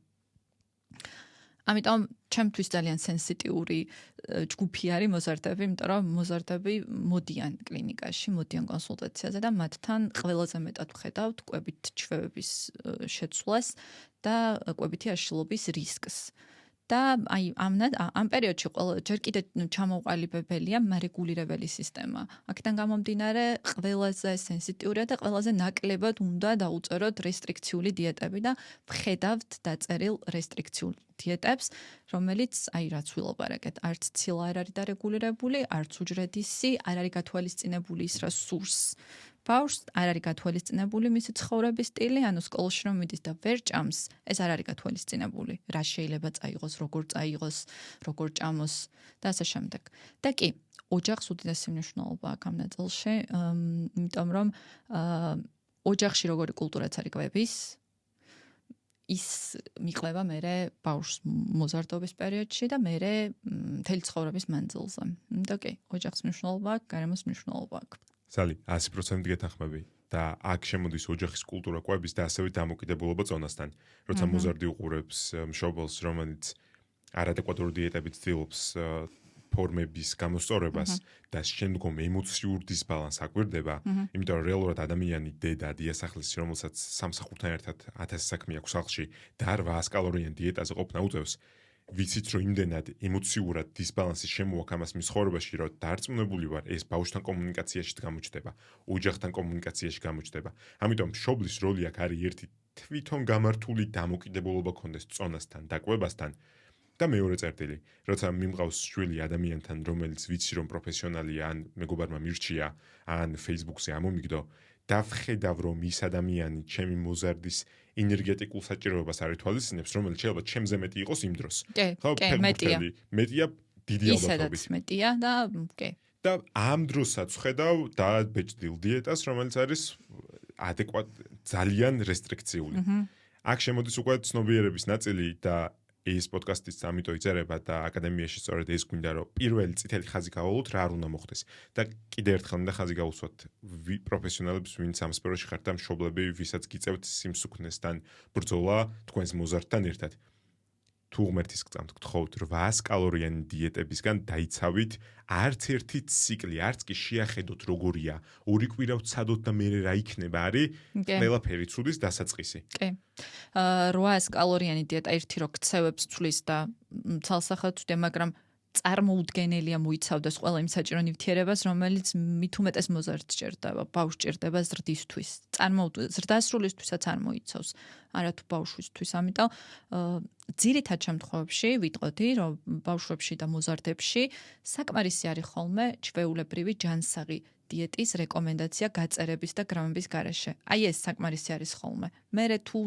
ამიტომ ჩემთვის ძალიან სენსიტიური ჯგუფი არის მოზარდები, იმიტომ რომ მოზარდები მოდიან კლინიკაში, მოდიან კონსულტაციაზე და მათთან ყველაზე მეტად ვხედავთ კვებით ჩვევების შეცვლას და კვებითი აშლილობის რისკს. და აი ამ პერიოდში ჯერ კიდე ჩამოყალიბებელია მარეგულირებელი სისტემა. აქედან გამომდინარე ყველაზე სენსიტიურია და ყველაზე ნაკლებად უნდა დაუწეროთ რესტრიქციული დიეტები და ვხედავთ დაწერილ რესტრიქციულ დიეტებს, რომელიც აი რაც ვილაპარაკეთ, არც ცილა არ არის დარეგულირებული, არც უჯრედისი, არ არის გათვალისწინებული ის რა სურს. ბავშვს არ არის გათვალისწინებული მისი ცხოვრების სტილი, ანუ სკოლაში რომ მიდის და ვერ ჭამს, ეს არ არის გათვალისწინებული. რა შეიძლება წაიღოს, როგორ წაიღოს, როგორ ჭამოს და ასე შემდეგ. და კი, ოჯახს უდიდესი მნიშვნელობა აქვს ამ ნაწილში, იმიტომ რომ ოჯახში როგორი კულტურაც არის კვების, ის მიყლება მერე ბავშვს მოზარდობის პერიოდში და მერე მთელი ცხოვრების მანძილზე. და კი, ოჯახს მნიშვნელობა აქვს, გარემოს მნიშვნელობა აქვს. სალი, 100% გეთანხმები და აქ შემოდის ოჯახის კულტურა კვების და ასევე დამოკიდებულება წონასთან. როცა მოზარდი უყურებს მშობელს, რომელიც არადეკვატური დიეტებით ცდილობს ფორმების გამოსწორებას და შემდგომ ემოციურ დისბალანსს აკვირდება, იმიტომ რომ რეალურად ადამიანი დედა დიასახლის, რომელსაც სამსახურთან ერთად 1000 საქმე აქვს სახლში და 800 კალორიიან დიეტაზე ყოფნა უწევს, ვიცით რომ იმდენად ემოციურად დისბალანსი შემოაქვს ამას მის ცხოვრებაში, რომ დარწმუნებული ვარ, ეს ბავშვთან კომუნიკაციაში გამოჩნდება, ოჯახთან კომუნიკაციაში გამოჩნდება. ამიტომ მშობლის როლი აქ არის ერთი თვითონ გამართული დამოკიდებულება ქონდეს წონასთან და კვებასთან. და მეორე წერტილი, როცა მიმყავს შვილი ადამიანთან, რომელიც ვიცი რომ პროფესიონალია, ან მეგობარმა მირჩია, ან Facebook-ზე ამომიგდო, და ვხედავ რომ ის ადამიანი ჩემი მოზარდის ენერგეტიკულ საჭიროებას არ ითვალისწინებს, რომელიც შეიძლება ჩემზე მეტი იყოს იმ დროს. კი, მეტია დიდი ალბათობით. ისაც მეტია და კი. და ამ დროსაც ვხედავ და ბეჭდილ დიეტას, რომელიც არის ძალიან რესტრიქციული. აქ შემოდის უკვე ცნობიერების ნაწილი და ეს პოდკასტიც ამიტომ იწერება და აკადემიაში სწორედ ეს გვინდა რომ პირველი წითელი ხაზი გავალოთ რა არ უნდა მოხდეს და კიდე ერთხელ მინდა ხაზი გავუსვათ პროფესიონალებს ვინც ამ სფეროში ხართ და მშობლები ვისაც გიწევთ სიმსუქნესთან ბრძოლა თქვენს მოზარდთან ერთად თუ ღმერთის გწამთ გთხოვთ 800 კალორიანი დიეტებისგან დაიცავით არც ერთი ციკლი არც კი შეახედოთ როგორია ორი კვირა ვცადოთ და მე რა იქნება არის ყველაფერი ცუდის დასაწყისი კი 800 კალორიანი დიეტა ერთი რო ქცევებს ცვლის და ცალსახად ვდე მაგრამ წარმოუდგენელია მოიცავდეს ყველა იმ საჭირო ნივთიერებას რომელიც მით უმეტეს მოზარდს ჭირდება ბავშვს ჭირდება ზრდისთვის ზრდასრულისთვისაც არ მოიცავს არა თუ ბავშვისთვის ამიტომ ძირითად შემთხვევებში ვიტყოდი რომ ბავშვებში და მოზარდებში საკმარისი არის ხოლმე ჩვეულებრივი ჯანსაღი დიეტის რეკომენდაცია გაწერების და გრამების გარეშე. აი ეს საკმარისი არის ხოლმე. მერე თუ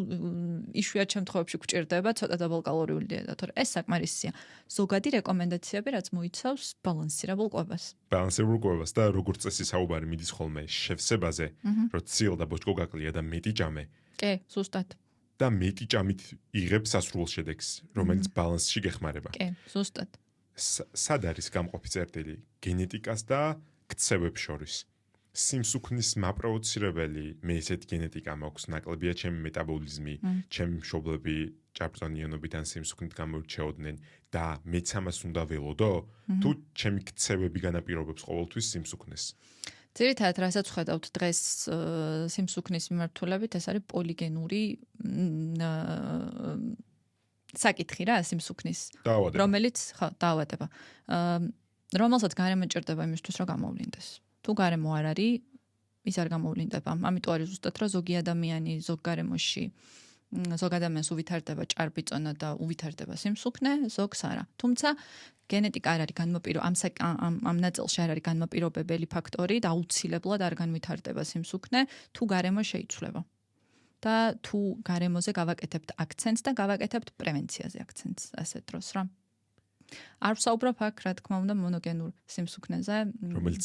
იშვიათ შემთხვევებში გვჭირდება ცოტა დაბალკალორიული დიეტა, თორე ეს საკმარისია. ზოგადი რეკომენდაციები რაც მოიცავს ბალანსირებულ კვებას. ბალანსირებულ კვებას და როგორც წესი საუბარი მიდის ხოლმე შევსებაზე, რომ ცილ და ბოჭკო გაკლია და მეტი ჭამე. კი, ზუსტად. და მეტი ჭამით იღებს სასრულ შედეგს, რომელიც ბალანსში გეხმარება. კი, ზუსტად. სად არის გამყოფი წერტილი? გენეტიკას და ქცევებს შორის. სიმსუქნის მაპროვოცირებელი მე ესეთ გენეტიკა მაქვს, ნაკლებია ჩემი მეტაბოლიზმი, ჩემი მშობლები ჭარბწონიანობით ან სიმსუქნით გამოირჩეოდნენ და მეც ამას უნდა ველოდო, თუ ჩემი ქცევები განაპირობებს ყოველთვის სიმსუქნეს. ძირითადად რასაც ვხედავთ დღეს სიმსუქნის მიმართულებით, ეს არის პოლიგენური საკითხი რა სიმსუქნის, რომელიც ხო, დაავადება. რომელსაც გარემო ჭირდება იმისთვის, რომ გამოვლინდეს. თუ გარემო არ არის, ის არ გამოვლინდება. ამიტომ არის ზუსტად, რომ ზოგი ადამიანი ზოგ გარემოში ზოგ ადამიანს უვითარდება ჭარბიწონა და უვითარდება სიმსუქნე, ზოგს არა. თუმცა გენეტიკა არ არის ამ ნაწილში არ არის განმაპირობებელი ფაქტორი და აუცილებლად არ განვითარდება სიმსუქნე, თუ გარემო შეიცვლება. და თუ გარემოზე გავაკეთებთ აქცენტს და გავაკეთებთ პრევენციაზე აქცენტს ასეთ დროს რა. არ ვსაუბრობ აქ, რა თქმა უნდა, მონოგენურ სიმსუქნეზე, რომელიც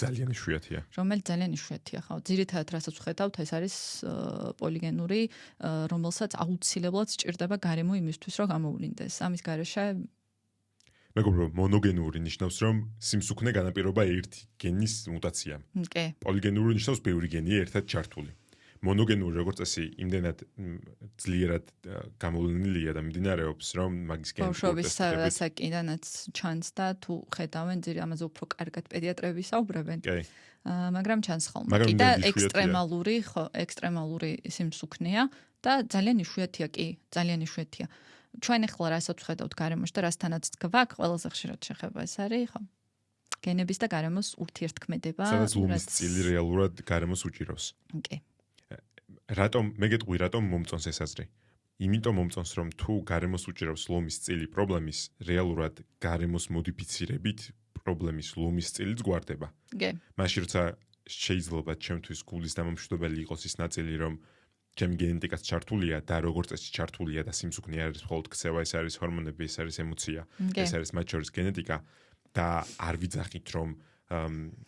ძალიან იშვიათია. ხო. ძირითადად რასაც ვხედავთ, ეს არის პოლიგენური, რომელსაც აუცილებლად სჭირდება გარემო იმისთვის, რომ გამოვლინდეს. ამის გარეშე მეგობრებო, მონოგენური ნიშნავს, რომ სიმსუქნე განაპირობა ერთი გენის მუტაციამ. კი. პოლიგენური ნიშნავს ბევრი გენია ერთად ჩართული. მონოგენური როგორც წესი იმდენად ძლიერად გამოვლენილია და მიმდინარეობს, რომ მაგის ბავშვობის ასაკიდანაც ჩანს და თუ ხედავენ ძირი ამაზე უფრო კარგად პედიატრები საუბრობენ. კი. მაგრამ ჩანს ხოლმე. კი და ექსტრემალური სიმსუქნეა და ძალიან იშვიათია, კი, ძალიან იშვიათია. ჩვენ ახლა რასაც ვხედავთ გარემოში და რასთანაც გვაქვს, ყველაზე ხშირად შეხება ეს არის, ხო? გენების და გარემოს ურთიერთქმედება. სადაც ლომის წილი რეალურად გარემოს უჭირავს. კი. მე გეტყვი, რატომ მომწონს ეს აზრი? იმიტომ მომწონს, რომ თუ გარემოს უჭირავს ლომის წილი პრობლემის, რეალურად გარემოს მოდიფიცირებით პრობლემის ლომის წილიც გვარდება. კი. მაშინ როცა შეიძლება ჩემთვის გულის დამამშვიდობელი იყოს ის ნაწილი, რომ ჩემი გენეტიკაც ჩართულია და როგორც წესი ჩართულია და სიმსუქნე არის მხოლოდ ქცევა, ეს არის ჰორმონები, ეს არის ემოცია, ეს არის მათ შორის გენეტიკა და არ ვიძახით, რომ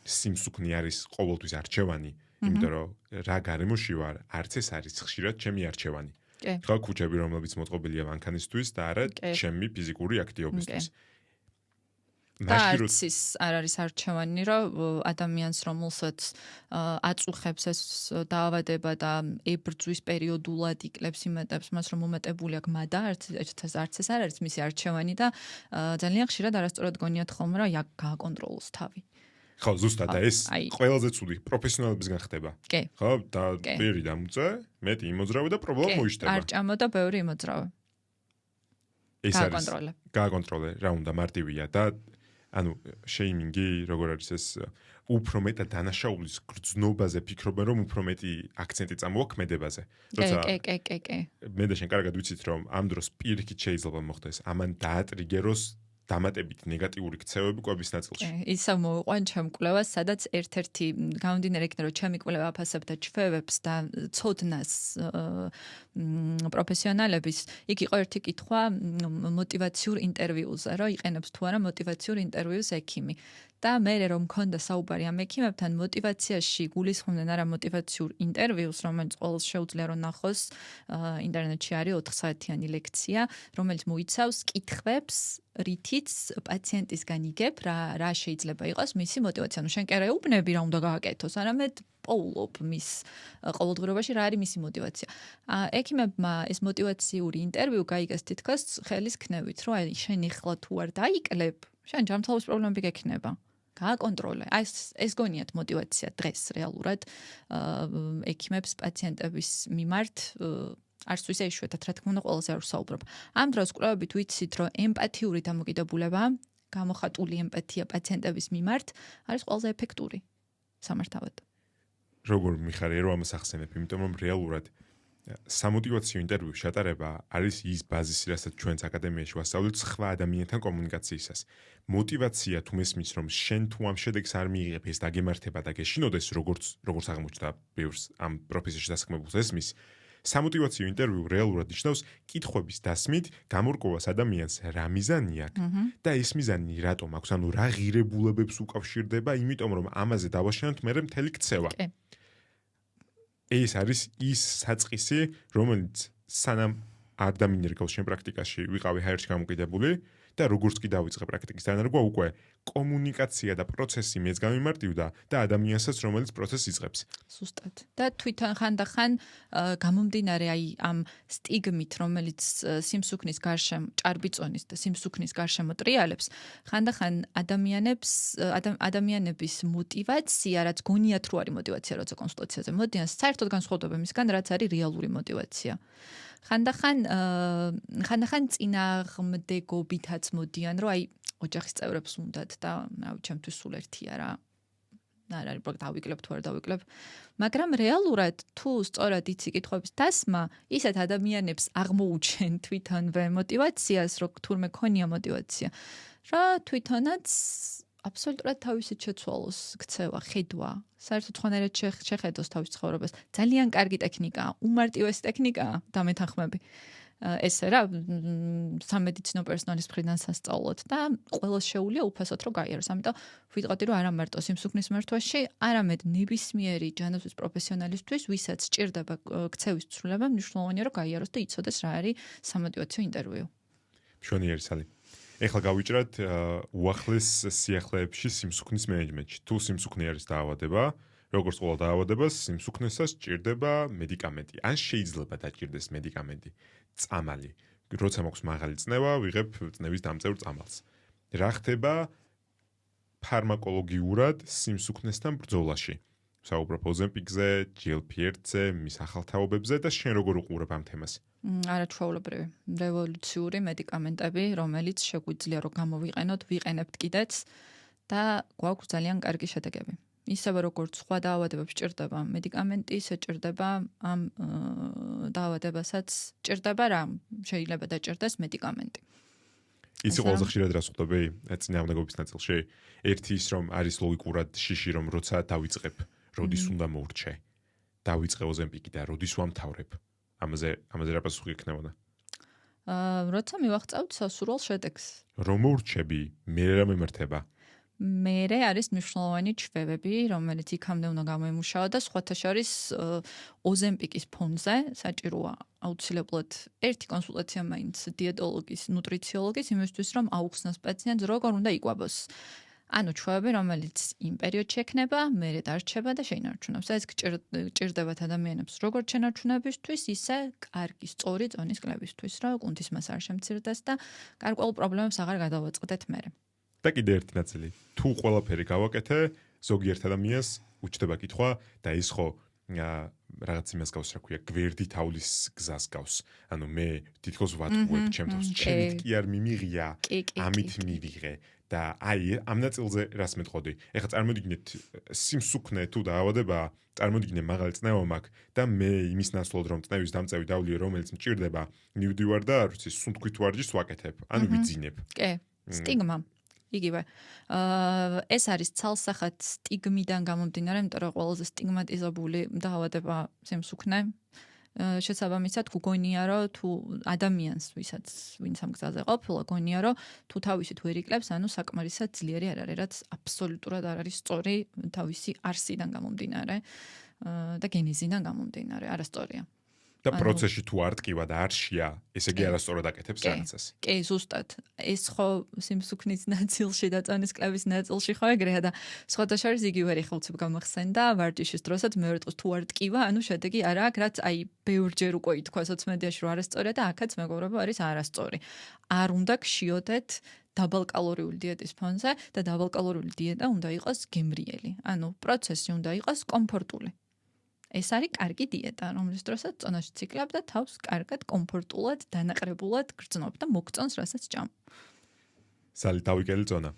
სიმსუქნე არის ყოველთვის არჩევანი, იმიტომ რომ რა გარემოში ვარ, არც ეს არის ხშირად ჩემი არჩევანი. ხო, ქუჩები, რომლებიც მოწყობილია მანქანისთვის და არა ჩემი ფიზიკური აქტივობისთვის. არც ის არ არის არჩევანი, რომ ადამიანს რომელსაც აწუხებს ეს დაავადება და ებრძვის პერიოდულად იკლებს იმეტებს მას, რომ მომეტებული აქვს მადა, არც ეს არ არის მისი არჩევანი და ძალიან ხშირად არასწორად გონიათ ხოლმე, რომ გააკონტროლოს თავი. ხო, ზუსტად და ეს ყველაზე ცუდი პროფესიონალებისგან ხდება. ხო, და ბევრი დამუწე, მეტი იმოძრავე და პრობლემა მოიშტება. არ ჭამო და ბევრი იმოძრავე. ეს არის გააკონტროლე, რა უნდა მარტივია და შეიმინგი, როგორ არის ეს უფრო მეტად დანაშაულის გრძნობაზე ფიქრობენ, რომ უფრო მეტი აქცენტი წამოაქმედებაზე. კი. მე და შენ კარგად ვიცით, რომ ამ დროს პირიქით შეიძლება მოხდეს, ამან დაატრიგეროს დამატებით ნეგატიური ქცევები კვების ნაწილში. ისევ მოვიყვან ჩემ კვლევას, სადაც ერთ-ერთი გამომდინარე იქნება, რომ ჩემი კვლევა აფასებდა ჩვევებს და ცოდნას პროფესიონალების, იქ იყო ერთი კითხვა მოტივაციურ ინტერვიუზე, რომ იყენებს თუ არა მოტივაციურ ინტერვიუს ექიმი. და მე რომ მქონდა საუბარი ამ ექიმებთან მოტივაციაში გულისხმობდნენ არა მოტივაციურ ინტერვიუს, რომელიც ყოველს შეუძლია რომ ნახოს, ინტერნეტში არის 4 საათიანი ლექცია, რომელიც მოიცავს კითხვებს, რითიც პაციენტისგან იგებ რა შეიძლება იყოს მისი მოტივაცია. შენ კი არ ეუბნები რა უნდა გააკეთოს, არამედ პოულობ მის ყოველდღიურობაში რა არის მისი მოტივაცია. ექიმებმა ეს მოტივაციური ინტერვიუ გაიგეს თითქოს ხელის ქნევით, რომ აი შენ ეხლა თუ არ დაიკლებ, შენ ჯანმრთელობის პრობლემები გექნება. გააკონტროლე. ეს გონიათ მოტივაცია დღეს რეალურად ექიმებს პაციენტების მიმართ არც ისე იშვიათად, რა თქმა უნდა, ყველაზე არ ვსაუბრობ. ამ დროს კვლევებით ვიცით, რომ ემპათიური დამოკიდებულება, გამოხატული ემპათია პაციენტების მიმართ არის ყველაზე ეფექტური სამართავად. როგორ მიხარია რომ ამას ახსენებ, იმიტომ რომ რეალურად სამოტივაციო ინტერვიუს შეტარება არის ის ბაზისი, რასაც ჩვენს აკადემიაში ვასწავლეთ სხვა ადამიანთან კომუნიკაციისას. მოტივაცია თუ მესმის, რომ შენ თუ ამ შედეგს არ მიიღებ, ეს დაგემართება და გეშინოდეს, როგორც აღმოჩნდა ბევრს ამ პროფესიაში დასაქმებულს ესმის, სამოტივაციო ინტერვიუ რეალურად ნიშნავს კითხვების დასმით გამორკვევას ადამიანს რა მიზანი აქვს და ეს მიზანი რატომ აქვს, ანუ რა ღირებულებებს უკავშირდება, იმიტომ რომ ამაზე დავაშენოთ მერე მთელი ქცევა. ეს არის ის საწყისი, რომელიც სანამ არ დამინერგავს შენ პრაქტიკაში, ვიყავი ჰაერში გამოკიდებული და როგორც კი დავიწყე პრაქტიკის დანერგვა, უკვე კომუნიკაცია და პროცესი მეც გამიმარტივდა და ადამიანსაც, რომელიც პროცესს იწყებს. Ზუსტად. და თვითონ ხანდახან გამომდინარე აი ამ სტიგმით, რომელიც სიმსუქნის გარშემო, ჭარბიწონის და სიმსუქნის გარშემო ტრიალებს, ხანდახან ადამიანების მოტივაცია, რაც გონიათ რო არის მოტივაცია, როცა კონსულტაციაზე მოდიან, საერთოდ განსხვავდება მისგან, რაც არის რეალური მოტივაცია. ხანდახან წინააღმდეგობითაც მოდიან, რომ აი ოჯახის წევრებს უნდათ და რავი, ჩემთვის სულ ერთია რა. არ არის პროექტ დავიკლებ თუ არ დავიკლებ. მაგრამ რეალურად თუ სწორად იცი კითხვების დასმა, ისეთ ადამიანებს აღმოუჩენ თვითონვე მოტივაციას, რომ თურმე ქონია მოტივაცია, რა თვითონაც აბსოლუტურად თავისით შეცვალოს ქცევა, ხედვა, საერთოდ ხონერად შეხედოს თავის ცხოვრებას. ძალიან კარგი ტექნიკაა, უმარტივესი ტექნიკაა დამეთანხმები. ესე რა სამედიცინო პერსონალის მხრიდან სასწაულად და ყველას შეუძლია უფასოდ რომ გაიაროს. ამიტომ ვიტყოდი რომ არა მარტო სიმსუქნის მართვაში, არამედ ნებისმიერი ჯანმრთელობის პროფესიონალისთვის, ვისაც სჭირდება ქცევის ცვლილება, მნიშვნელოვანია რომ გაიაროს და იცოდეს რა არის სამოტივაციო ინტერვიუ. მშვენიერი სალი. ეხლა გავიჭრათ უახლეს სიახლეებში სიმსუქნის მენეჯმენტში. თუ სიმსუქნე არის დაავადება, როგორც ყველა დაავადებას, სიმსუქნესაც სჭირდება მედიკამენტი. ან შეიძლება დაჭირდეს მედიკამენტი. წამალი. როცა მაქვს მაღალი წნევა, ვიღებ წნევის დამწევრ წამალს. რა ხდება ფარმაკოლოგიურად სიმსუქნესთან ბრძოლაში? საუბრობ ოზემპიკზე, GLP-1-ზე, მის ახალთაობებზე და შენ როგორ უყურებ ამ თემას? არაჩვეულებრივი, რევოლუციური მედიკამენტები, რომელიც შეგვიძლია რომ გამოვიყენოთ, ვიყენებთ კიდეც და გვაქვს ძალიან კარგი შედეგები. ისევე როგორც სხვა დაავადებებს ჭირდება მედიკამენტი, ისე ჭირდება ამ დაავადებასაც ჭირდება რა, შეიძლება დაჭირდეს მედიკამენტი. იცი ყველაზე ხშირად რას ხვდები წინააღმდეგობის ნაწილში? ერთი ის რომ არის ლოგიკურად შიში რომ როცა დავიწყებ, როდის უნდა მოვრჩე. დავიწყე ოზემპიკი და როდის ვამთავრებ. ამაზე რა პასუხი ექნებოდა? როცა მივაღწევთ სასურველ შედეგს. რომ მოვრჩები, მე რა მემართება? მერე არის მნიშვნელოვანი ჩვევები, რომელიც იქამდე უნდა გამოიმუშავა და სხვათა შორის ოზემპიკის ფონზე საჭიროა აუცილებლად ერთი კონსულტაცია მაინც დიეტოლოგის, ნუტრიციოლოგის იმისთვის, რომ აუხსნას პაციენტს როგორ უნდა იკვებოს. ანუ ჩვევები, რომელიც იმ პერიოდში ექნება, მერე დარჩება და შეინარჩუნებს. ეს გჭირდებათ ადამიანებს როგორც შენარჩუნებისთვის, ისე კარგი სწორი წონის კლებისთვის, რომ კუნთის მას არ შემცირდეს და გარკვეულ პრობლემებს აღარ გადავაწყდეთ მერე. და კიდე ერთი ნაწილი. თუ ყველაფერი გავაკეთე, ზოგიერთ ადამიანს უჩნდება კითხვა და ის ხო რაღაც იმას გავს, რა ქვია, გვერდი თავლის გზას გავს. ანუ მე თითქოს ვატყუებ ჩემთვის, ჩემით კი არ მიმიღია, ამით მივიღე და აი ამ ნაწილზე რას მეტყოდი? ეხლა წარმოვიდგინეთ სიმსუქნე თუ დაავადება, წარმოვიდგინე მაღალი წნევა მაქვს და მე იმის ნაცვლად რომ წნევის დამწევი დავლიე, რომელიც მჭირდება, მივდივარ და არ ვიცი, სუნთქვით ვარჯიშს ვაკეთებ, ანუ ვიძინებ. კი, სტიგმა. იგივე. ეს არის ცალსახად სტიგმიდან გამომდინარე, იმიტომ რომ ყველაზე სტიგმატიზებული დაავადება სიმსუქნე. შესაბამისად, გგონია რომ თუ ადამიანს, ვინც ამ გზაზე ყოფილა, გგონია რომ თუ თავისით ვერ იკლებს, ანუ საკმარისად ძლიერი არ არის, რაც აბსოლუტურად არ არის სწორი თავისი არსიდან გამომდინარე და გენეზიდან გამომდინარე, არასწორია. და პროცესში თუ არ ტკივა და არ შია, ესე იგი არასწორად აკეთებს რაღაცას. კი, ზუსტად. ეს ხო სიმსუქნის ნაწილში და წონის კლების ნაწილში ხო ეგრეა და სხვათა შორის იგივე რიხელცებ გამახსენდა ვარჯიშის დროსაც მეორე დღეს თუ არ ტკივა, ანუ შედეგი არ აქვს, რაც აი ბევრჯერ უკვე ითქვა სოციმედიაში რომ არასწორია და აქაც მეგობრებო არის არასწორი. არ უნდა გშიოდეთ დაბალკალორიული დიეტის ფონზე და დაბალკალორიული დიეტა უნდა იყოს გემრიელი. ანუ პროცესი უნდა იყოს კომფორტული. ეს არის კარგი დიეტა, რომლის დროსაც წონაში ციკლებ და თავს კარგად, კომფორტულად, დანაყრებულად გრძნობ და მოგწონს, რასაც ჭამ. სალი დავიკელი წონა.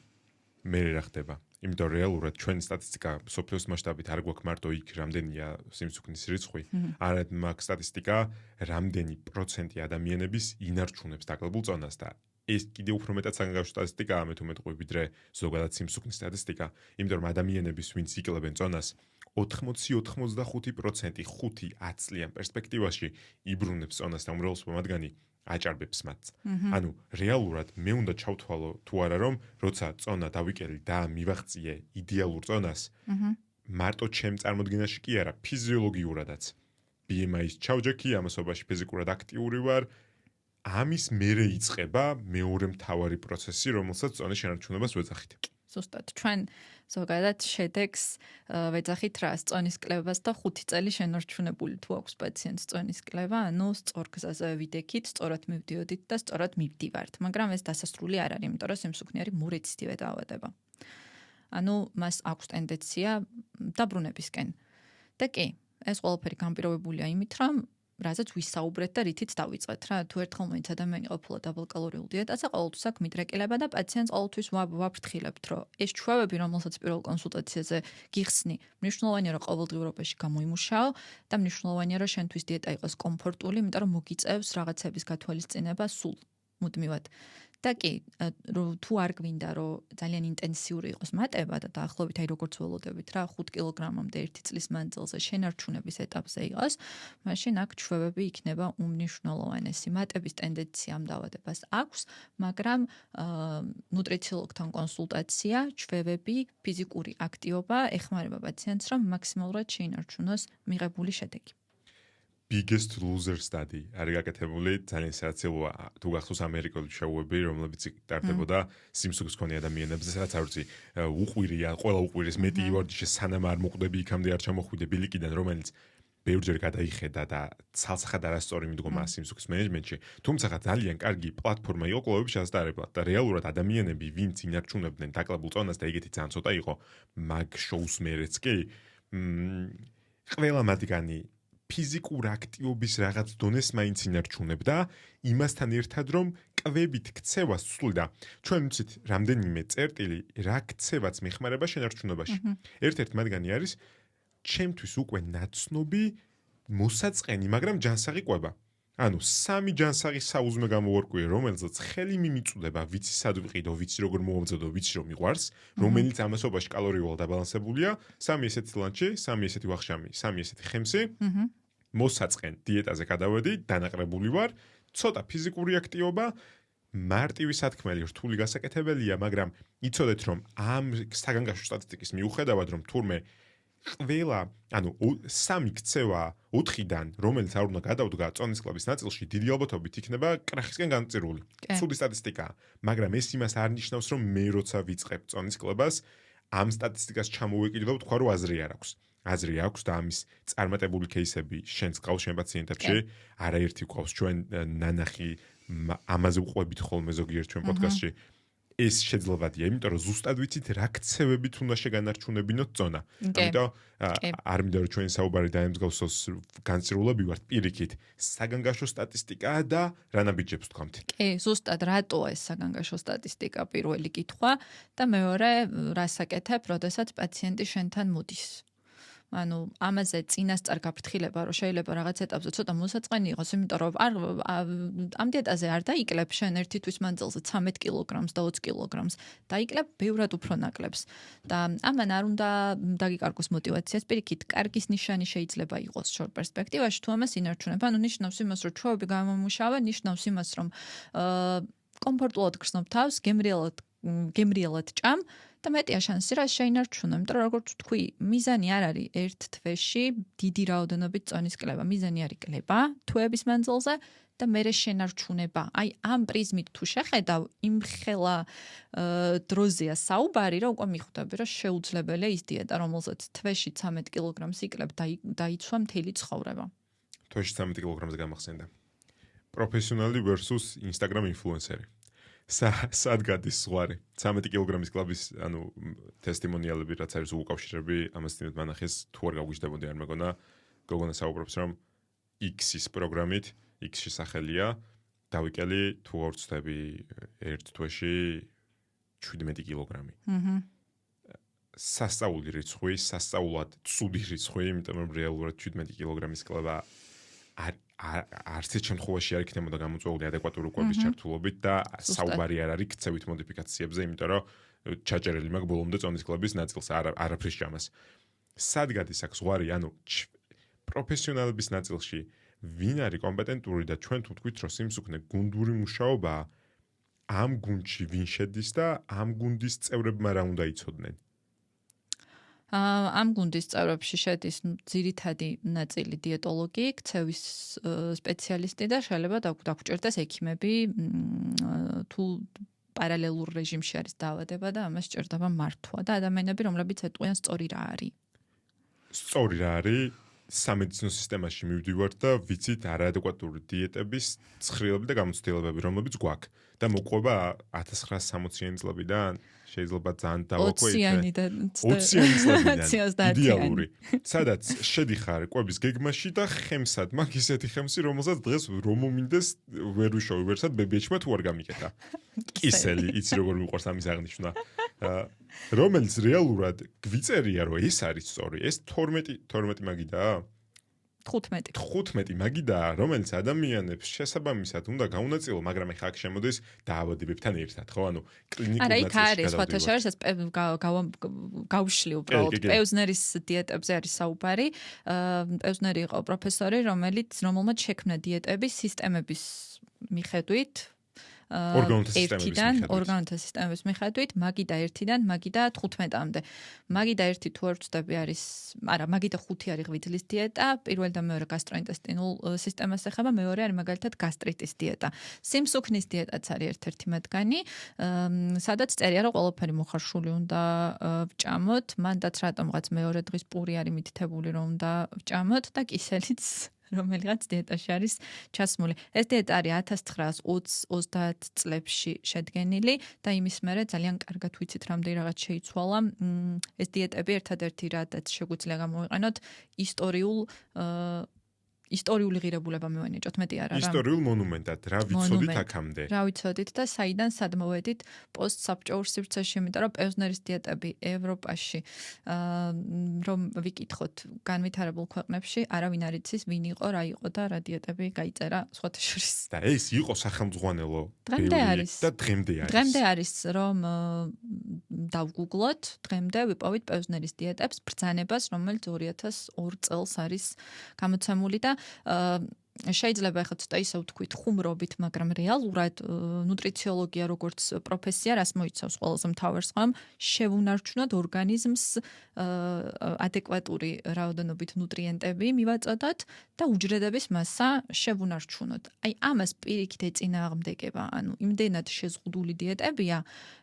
მე რა ხდება? იმიტომ რეალურად ჩვენი სტატისტიკა სოფლიოს მასშტაბით არ გვაქვს მარტო იქ რამდენია სიმსუქნის რიცხვი, არამედ მაქვს სტატისტიკა რამდენი პროცენტი ადამიანების ინარჩუნებს დაკლებულ წონას და ეს კიდევ უფრო მეტად საგანგაშო სტატისტიკაა მე თუ მეტყვი ვიდრე ზოგადად სიმსუქნის სტატისტიკა, იმიტომ რომ ადამიანების ვინც იკლებენ წონას 80-85% 5-10 წლიან პერსპექტივაში იბრუნებს წონას და უმრავლესობა მათგანი აჭარბებს მათ. ანუ რეალურად მე უნდა ჩავთვალო თუ არა რომ როცა წონა დავიკელი და მივაღწიე იდეალურ წონას, მარტო ჩემ წარმოდგენაში კი არა, ფიზიოლოგიურადაც. BMI-ის ჩავჯექი, ამასობაში ფიზიკურად აქტიური ვარ. ამის მერე იწყება მეორე მთავარი პროცესი, რომელსაც წონის შენარჩუნებას ვეძახით. ზუსტად, ჩვენ ზოგადად შედეგს ვეძახით რას, წონის კლებას და 5 წელი შენარჩუნებული თუ აქვს პაციენტს წონის კლება, ანუ სწორ გზაზე ვიდექით, სწორად მივდიოდით და სწორად მივდივართ, მაგრამ ეს დასასრული არ არის, იმიტომ რომ სიმსუქნე არის მორეციდივე დაავადება. ანუ მას აქვს ტენდენცია დაბრუნებისკენ. და კი, ეს ყველაფერი განპირობებულია იმით, რომ რაზეც ვისაუბრეთ და რითიც დავიწყეთ რა. თუ ერთხელ მოიც ადამიანი ყოფილა დაბალკალორიულ დიეტაზე, ყოველთვის აქვს მიდრეკილება და პაციენტს ყოველთვის ვაფრთხილებთ, რომ ეს ჩვევები, რომელსაც პირველ კონსულტაციაზე გიხსნი, მნიშვნელოვანია რომ ყოველდღიურობაში გამოიმუშაო და მნიშვნელოვანია რომ შენთვის დიეტა იყოს კომფორტული, იმიტომ რომ მოგიწევს რაღაცების გათვალისწინება სულ მუდმივად. და კი, თუ არ გვინდა რომ ძალიან ინტენსიური იყოს მატება და დაახლოებით აი როგორც ველოდებით რა 5 კილოგრამამდე 1 წლის მანძილზე შენარჩუნების ეტაპზე იყოს, მაშინ აქ ჩვევები იქნება უმნიშვნელოვანესი. მატების ტენდენცია ამ დაავადებას აქვს, მაგრამ ნუტრიციოლოგთან კონსულტაცია, ჩვევები, ფიზიკური აქტივობა ეხმარება პაციენტს, რომ მაქსიმალურად შეინარჩუნოს მიღებული შედეგი. Biggest loser study არის გაკეთებული ძალიან საოცრია თუ გახსოვს ამერიკული შოუები რომლებიც ტარდებოდა სიმსუქს მქონე ადამიანებზე სადაც არ ვიცი უყვირია ყველა უყვირეს მეტი ივარჯიშე სანამ არ მოყვდები იქამდე არ ჩამოხვიდე ბილიკიდან რომელიც ბევრჯერ გადაიხედა და ცალსახად არასწორი მიდგომა სიმსუქის მენეჯმენტში თუმცა ძალიან კარგი პლატფორმა იყო კლუბების შესაძლებლად და რეალურად ადამიანები ვინც ინარჩუნებდნენ დაკლებულ წონას და ეგეთი ძალიან ცოტა იყო მაგ შოუს მერეც კი ყველა მათგანი ფიზიკურ აქტივობის რაღაც დონეს მაინც ინარჩუნებდა იმასთან ერთად რომ კვებით ქცევას ცვლიდა ჩვენ ვიცით რამდენიმე წერტილი რა ქცევაც მეხმარება შენარჩუნებაში ერთ-ერთი მათგანი არის ჩემთვის უკვე ნაცნობი მოსაწყენი მაგრამ ჯანსაღი კვება ანუ 3 ჯანსაღი საუზმე გამოვარკვიე რომელზეც ხელი მიმიწვდება ვიცი სად ვიყიდო ვიცი როგორ მოვამზადო ვიცი რომ მიყვარს რომელიც ამასობაში კალორიულად დაბალანსებულია 3 ესეთი ლანჩი 3 ესეთი ვახშამი 3 ესეთი ხემსი მოსაწყენ დიეტაზე გადავედი, დანაყრებული ვარ, ცოტა ფიზიკური აქტივობა, მარტივი სათქმელი რთული გასაკეთებელია, მაგრამ იცოდეთ რომ ამ საგანგაშო სტატისტიკის მიუხედავად რომ თურმე ყველა, ანუ 3 ქცევა 4-დან, რომელიც არ უნდა გადავდგა წონის კლუბის ნაწილში, დიდი ალბათობით იქნება კრახისკენ განწირული. ცუდი სტატისტიკაა, მაგრამ ეს იმას არ ნიშნავს რომ მე როცა ვიწყებ წონის კლუბას, ამ სტატისტიკას ჩამოვეკიდებ თქვა რომ აზრი არ აქვს. აზრი აქვს და ამის წარმატებული кейსები შენს ყავს შენ პაციენტებში არაერთი ყავს ჩვენ ნანახი ამაზე უყვებით ხოლმე ზოგიერთ ჩვენ პოდკასტში ეს შეძლებადია იმიტომ რომ ზუსტად ვიცით რა ქცევებით უნდა შეგანარჩუნებინოთ წონა ამიტომ არ მინდა რომ ჩვენ საუბარი დაემსგავსოს განწირულები ვართ პირიქით საგანგაშო სტატისტიკაა და რა ნაბიჯებს თქვამთ კი ზუსტად რატოა ეს საგანგაშო სტატისტიკა პირველი კითხვა და მეორე რას აკეთებ როდესაც პაციენტი შენთან მოდის ანუ ამაზე წინასწარ გაფრთხილება რომ შეიძლება რაღაც ეტაპზე ცოტა მოსაწყენი იყოს იმიტომ რომ ამ დიეტაზე არ დაიკლებ შენ ერთი თვის მანძილზე 13 კილოგრამს და 20 კილოგრამს დაიკლებ ბევრად უფრო ნაკლებს და ამან არ უნდა დაგიკარგოს მოტივაციას პირიქით კარგის ნიშანი შეიძლება იყოს შორ პერსპექტივაში თუ ამას ინარჩუნებ ანუ ნიშნავს იმას რომ ჩვევები გამომუშავე ნიშნავს იმას რომ კომფორტულად გრძნობ თავს გემრიელად ჭამ და მეტია შანსი რა შეინარჩუნო, იმიტომ რომ როგორც თქვი, მიზანი არ არის ერთ თვეში დიდი რაოდენობით წონის კლება, მიზანი არის კლება თვეების მანძილზე და მერე შენარჩუნება. აი ამ პრიზმით თუ შეხედავ, იმ ხელა დროზეა საუბარი, რომ უკვე მიხვდები, რომ შეუძლებელია ის დიეტა, რომელზეც თვეში 13 კილოგრამს იკლებ დაიცვა მთელი ცხოვრება. თვეში 13 კილოგრამზე გამახსენდა. პროფესიონალი versus Instagram ინფლუენსერი. სად გადის ზღვარი 13 კილოგრამის კლუბის ანუ ტესტიმონიალები რაც არის უკავშირები ამასთანავე მანახეს თუ არ გაგვიჟდებოდი არ მეგონა გოგონა საუბრობს რომ X-ის პროგრამით X-ში სახელია დავიკელი თუ არ ვცდები ერთ თვეში 17 კილოგრამი სასწაული რიცხვი სასწაულად ცუდი რიცხვი იმიტომ რომ რეალურად 17 კილოგრამის კლუბა არც ერთ შემთხვევაში არ იქნებოდა გამოწვეული ადეკვატური კვების ჩართულობით და საუბარი არ არის ქცევით მოდიფიკაციებზე, იმიტომ რომ ჩაჭერილი მაქვს ბოლომდე წონის კლუბის ნაწილს არაფრის ჭამას. სად გადის აქ ზღვარი, ანუ პროფესიონალების ნაწილში ვინ არის კომპეტენტური და ჩვენ თუ თქვით რომ სიმსუქნე გუნდური მუშაობაა, ამ გუნდში ვინ შედის და ამ გუნდის წევრებმა რა უნდა იცოდნენ? ამ გუნდის წევრებში შედის ძირითადი ნაწილი დიეტოლოგი, ქცევის სპეციალისტი და შეიძლება დაგუჭერდეს ექიმები თუ პარალელურ რეჟიმში არის დაავადება და ამას სჭირდება მართვა და ადამიანები რომლებიც ეტყვიან სწორი რა არის. სწორი რა არის? სამედიცინო სისტემაში მივდივართ და ვიცით არაადეკვატური დიეტების ცხრილები და გამოცდილებები, რომლებიც გვაქვს და მოყვება 1960-იანი წლებიდან შეიძლება ძალიან დავაკვირდეთ. 20-იანი და 20-იანი სლადინანი. 30-იანი. იდეალური. სადაც შედიხარ კვების გეგმაში და ხემსად, მაგ ისეთი ხემსი, რომელსაც დღეს რომ მომინდეს ვერ ვიშოვი, ვერსად ბებიაჩმა თუ არ გამიკეთა. კისელი, იცი როგორ მიყვარს ამის აღნიშვნა. რომელიც რეალურად გვიწერია, რომ ეს არის სწორი. ეს 12 მაგიდაა? 15 მაგიდაა, რომელიც ადამიანებს შესაბამისად უნდა გაუნაწილო, მაგრამ ეხა აქ შემოდის დაავადებებთან ერთად, ხო? ანუ კლინიკურ არა, იქ არის ნაწილში სხვათა შორის ეს გავშვი უბრალოდ პევზნერის დიეტებზე არის საუბარი. პევზნერი იყო პროფესორი, რომელმაც შექმნა დიეტების სისტემების მიხედვით ორგანოთა სისტემების მიხედვით, მაგიდა 1-დან მაგიდა 15-მდე. მაგიდა 1 თუ არ ვწდები არის, არა, მაგიდა 5 არის ღვიძლის დიეტა, პირველი და მეორე გასტროინტესტინულ სისტემას ეხება, მეორე არის მაგალითად გასტრიტის დიეტა. სიმსუქნის დიეტაც არის ერთ-ერთი მათგანი, სადაც წერია, რომ ყველაფერი მოხარშული უნდა ვჭამოთ, მანდაც რატომღაც მეორე დღის პური არის მითითებული, რომ უნდა ვჭამოთ და კისელიც რომელიღაც დიეტაში არის ჩასმული. ეს დიეტა არის 1920 წლებში შედგენილი და იმის მერე ძალიან კარგად ვიცით, რამდენი რაღაც შეიცვალა. ეს დიეტები ერთადერთი რადაც შეგვიძლია გამოვიყენოთ ისტორიული ღირებულება მივენიჭოთ, მეტი არა რა. ისტორიულ მონუმენტად, რა ვიცოდით აქამდე? რა ვიცოდით და საიდან სად მოვედით პოსტსაბჭოურ სივრცეში, იმიტომ რომ პევზნერის დიეტები ევროპაში რომ ვიკითხოთ განვითარებულ ქვეყნებში, არავინ არ იცის ვინ იყო, რა იყო და რა დიეტები გაიწერა სხვათა შორის. და ეს იყო სახელმძღვანელო დღემდე არის. და დღემდე არის. დღემდე არის რომ დავგუგლოთ, დღემდე ვიპოვით პევზნერის დიეტებს ბრძანებას, რომელიც 2002 წელს არის გამოცემული და შეიძლება ახლა ცოტა ისე ვთქვით ხუმრობით, მაგრამ რეალურად ნუტრიციოლოგია როგორც პროფესია რას მოიცავს ყველაზე მთავარს ხომ შევუნარჩუნოთ ორგანიზმს ადეკვატური რაოდენობით ნუტრიენტები მივაწოდოთ და უჯრედების მასა შევუნარჩუნოთ. აი ამას პირიქით ეწინააღმდეგება, ანუ იმდენად შეზღუდული დიეტებია,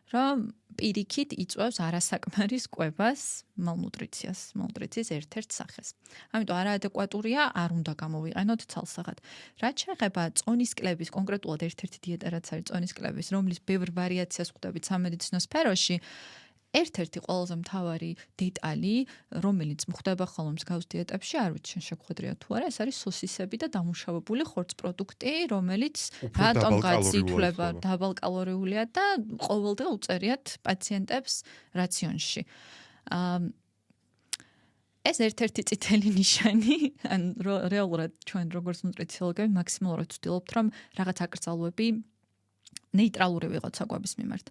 რომ პირიქით იწვევს არასაკმარის კვებას, მალნუტრიციის ერთ-ერთ სახეს. ამიტომ არაადეკვატურია, არ უნდა გამოვიყენოთ ცალსაღად. რაც შეეხება წონისკლების, კონკრეტულად ერთ-ერთი დიეტა რაც არის წონისკლების, რომლის ბევრ ვარიაციას ხვდებით სამედიცინო სფეროში, ერთ-ერთი ყველაზე მთავარი დეტალი, რომელიც მხდება ხოლმე მსგავს დიეტებში, არ ვიცი შენ შეგხვედრია თუ არა, ეს არის სოსისები და დამუშავებული ხორცპროდუქტი, რომელიც რატომღაც ითვლება დაბალკალორიულია და ყოველდღე უწერიათ პაციენტებს რაციონში. ეს ერთ-ერთი წითელი ნიშანი, ან რეალურად ჩვენ როგორც ნუტრიციოლოგები მაქსიმალურად ვცდილობთ, რომ რაღაც აკრძალვები ნეიტრალური ვიღოთ საკვების მიმართ.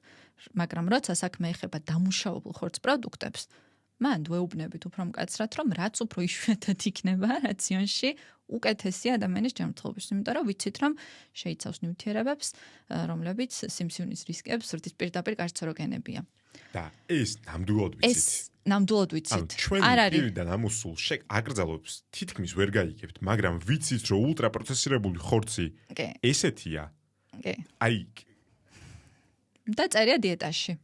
მაგრამ როცა საქმე ეხება დამუშავებულ ხორცპროდუქტებს, მან ვეუბნებით უფრო მკაცრად, რომ რაც უფრო იშვიათად იქნება რაციონში, უკეთესია ადამიანის ჯანმრთელობისთვის, იმიტომ რომ ვიცით, რომ შეიცავს ნივთიერებებს, რომლებიც სიმსივნის რისკებს ზრდის პირდაპირ კარცინოგენებია. და ეს ნამდვილად ვიცით. ნამდვილად ვიცით. არ არის პირიდან ამოსულ აკრძალვებს თითქმის ვერ გაიგებთ, მაგრამ ვიცით, რომ ულტრაპროცესირებული ხორცი ესეთია. აი და წერია დიეტაში.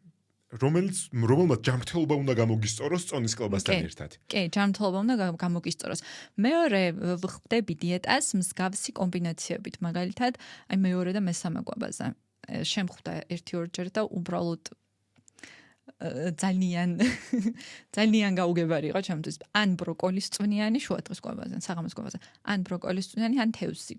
რომელმაც ჯანმრთელობა უნდა გამოგისწოროს წონისკლებასთან ერთად. კი, ჯანმრთელობა უნდა გამოგისწოროს. მეორე ვხვდები დიეტას მსგავსი კომბინაციებით, მაგალითად, აი მეორე და მესამე კვებაზე. შემხვდა 1-2 და უბრალოდ ძალიან გაუგებარი იყო ჩემთვის. ან ბროკოლის წვნიანი შუადღის კვებაზე, საღამოს კვებაზე, ან ბროკოლის წვნიანი, ან თევზი.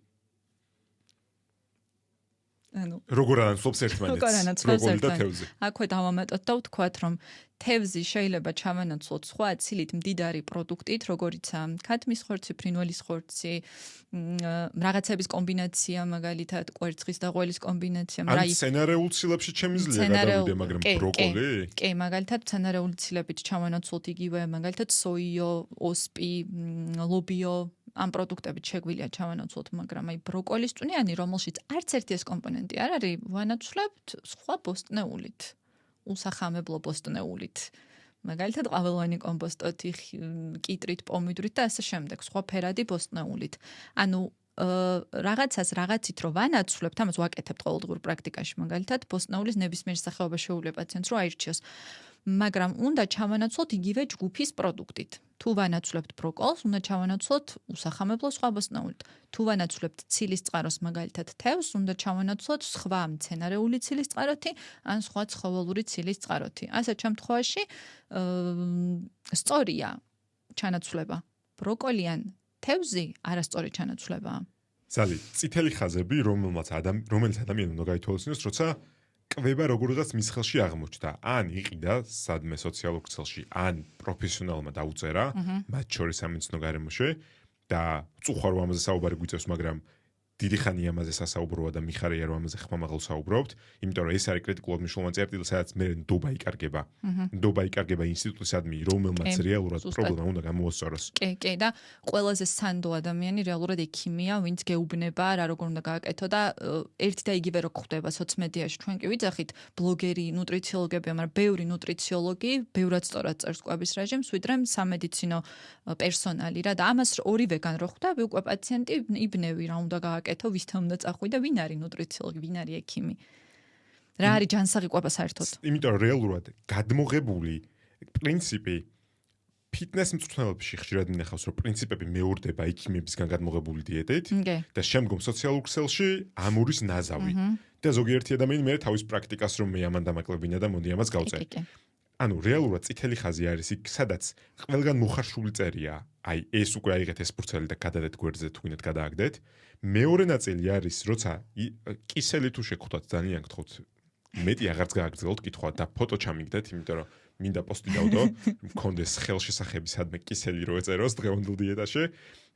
როგორ ანაცვლობს ერთმანეთს ბროკოლი და თევზი. აქვე დავამატოთ და ვთქვათ, რომ თევზი შეიძლება ჩავანაცვლოთ სხვა აცილით მდიდარი პროდუქტით, როგორიცაა ქათმის ხორცი, ფრინველის ხორცი, რაღაცების კომბინაცია, მაგალითად კვერცხის და ყველის კომბინაცია. ან სცენარეულ ცილებში შემიძლია გადავიდე, მაგრამ ბროკოლი? კი, მაგალითად სცენარეული ცილებით ჩავანაცვლოთ იგივე, მაგალითად სოიო, ოსპი, ლობიო ამ პროდუქტებით შეგვიძლია ჩავანაცვლოთ, მაგრამ აი ბროკოლის წვნიანი, რომელშიც არც ერთი ეს კომპონენტი არ არის, ვანაცვლებთ სხვა ბოსტნეულით, უსახამებლო ბოსტნეულით. მაგალითად ყაველოვანი კომპოსტოთი, კიტრით, პომიდრით და ასე შემდეგ, სხვა ფერადი ბოსტნეულით. ანუ რაღაცას რაღაცით რო ვანაცვლებთ, ამას ვაკეთებთ ყოველდღიურ პრაქტიკაში, მაგალითად ბოსტნეულის ნებისმიერ სახეობა შეუძლია პაციენტს რო აირჩიოს. მაგრამ უნდა ჩავანაცვლოთ იგივე ჯგუფის პროდუქტით. თუ ვანაცვლებთ ბროკოლს, უნდა ჩავანაცვლოთ უსახამებლო სხვა ბოსტნეულით. თუ ვანაცვლებთ ცილის წყაროს, მაგალითად თევზს, უნდა ჩავანაცვლოთ სხვა მცენარეული ცილის წყაროთი, ან სხვა ცხოველური ცილის წყაროთი. ასეთ შემთხვევაში სწორია ჩანაცვლება. ბროკოლი ან თევზი არასწორი ჩანაცვლებაა. ზალი, წითელი ხაზები, რომელიც ადამიანი უნდა გაითვალისწინოს, როცა კვება როგორღაც მის ხელში აღმოჩნდა, ან იყიდა სადმე სოციალურ ქსელში, ან პროფესიონალმა დაუწერა, მათ შორის სამეცნიერო გარემოში და წუხარ რომ ამაზე საუბარი გვიწევს, მაგრამ დიდი ხანი ამაზე სასაუბროა და მიხარია რომ ამაზე ხმამაღალ საუბრობთ, იმიტომ რომ ეს არის კრიტიკულად მნიშვნელოვანი წერტილი, სადაც მე ნდობა იკარგება. ნდობა იკარგება ინსტიტუტისადმი, რომელმაც რეალურად პრობლემა უნდა გამოუსწოროს. კი, და ყველაზე სანდო ადამიანი რეალურად ექიმია, ვინც გეუბნება რა როგორ უნდა გააკეთო და ერთი და იგივე რო ხდება სოციმედიაში. ჩვენ კი ვიძახით ბლოგერი, ნუტრიციოლოგები, მაგრამ ბევრი ნუტრიციოლოგი ბევრად სწორად წერს კვების რეჟიმს, ვიდრე სამედიცინო პერსონალი რა და ამას ორივეგან რო ხვდა, უკვე პაციენტი იბნევი რა უნდა გააკეთო, ვისთან უნდა წახვიდე და ვინ არის ნუტრიციოლოგი, ვინ არის ექიმი. რა არის ჯანსაღი კვება საერთოდ? იმიტომ რომ რეალურად გადმოღებული პრინციპი ფიტნეს მწვრთნელებში ხშირად მინახავს, რომ პრინციპები მეორდება ექიმებისგან გადმოღებული დიეტით და შემდგომ სოციალურ ქსელში ამურის ნაზავი. და ზოგიერთი ადამიანი მე თავის პრაქტიკას რომ მე ამან დამაკლებინა და მოდი ამას გავწერ. ანუ რეალურად წითელი ხაზი არის იქ, სადაც ყველგან მოხარშული წერია. აი ეს უკვე აიღეთ ეს ფურცელი და გადადეთ გვერდზე თუ გინდათ გადააგდეთ. მეორე ნაწილი არის, როცა კისელი თუ შეგხვდათ, ძალიან გთხოვთ, მეტი აღარც გააგრძელოთ კითხვა და ფოტო ჩამიგდეთ, იმიტომ რომ მინდა პოსტი დავდო, მქონდეს ხელშესახები სადმე კისელი რო ეწეროს დღევანდელ დიეტაში.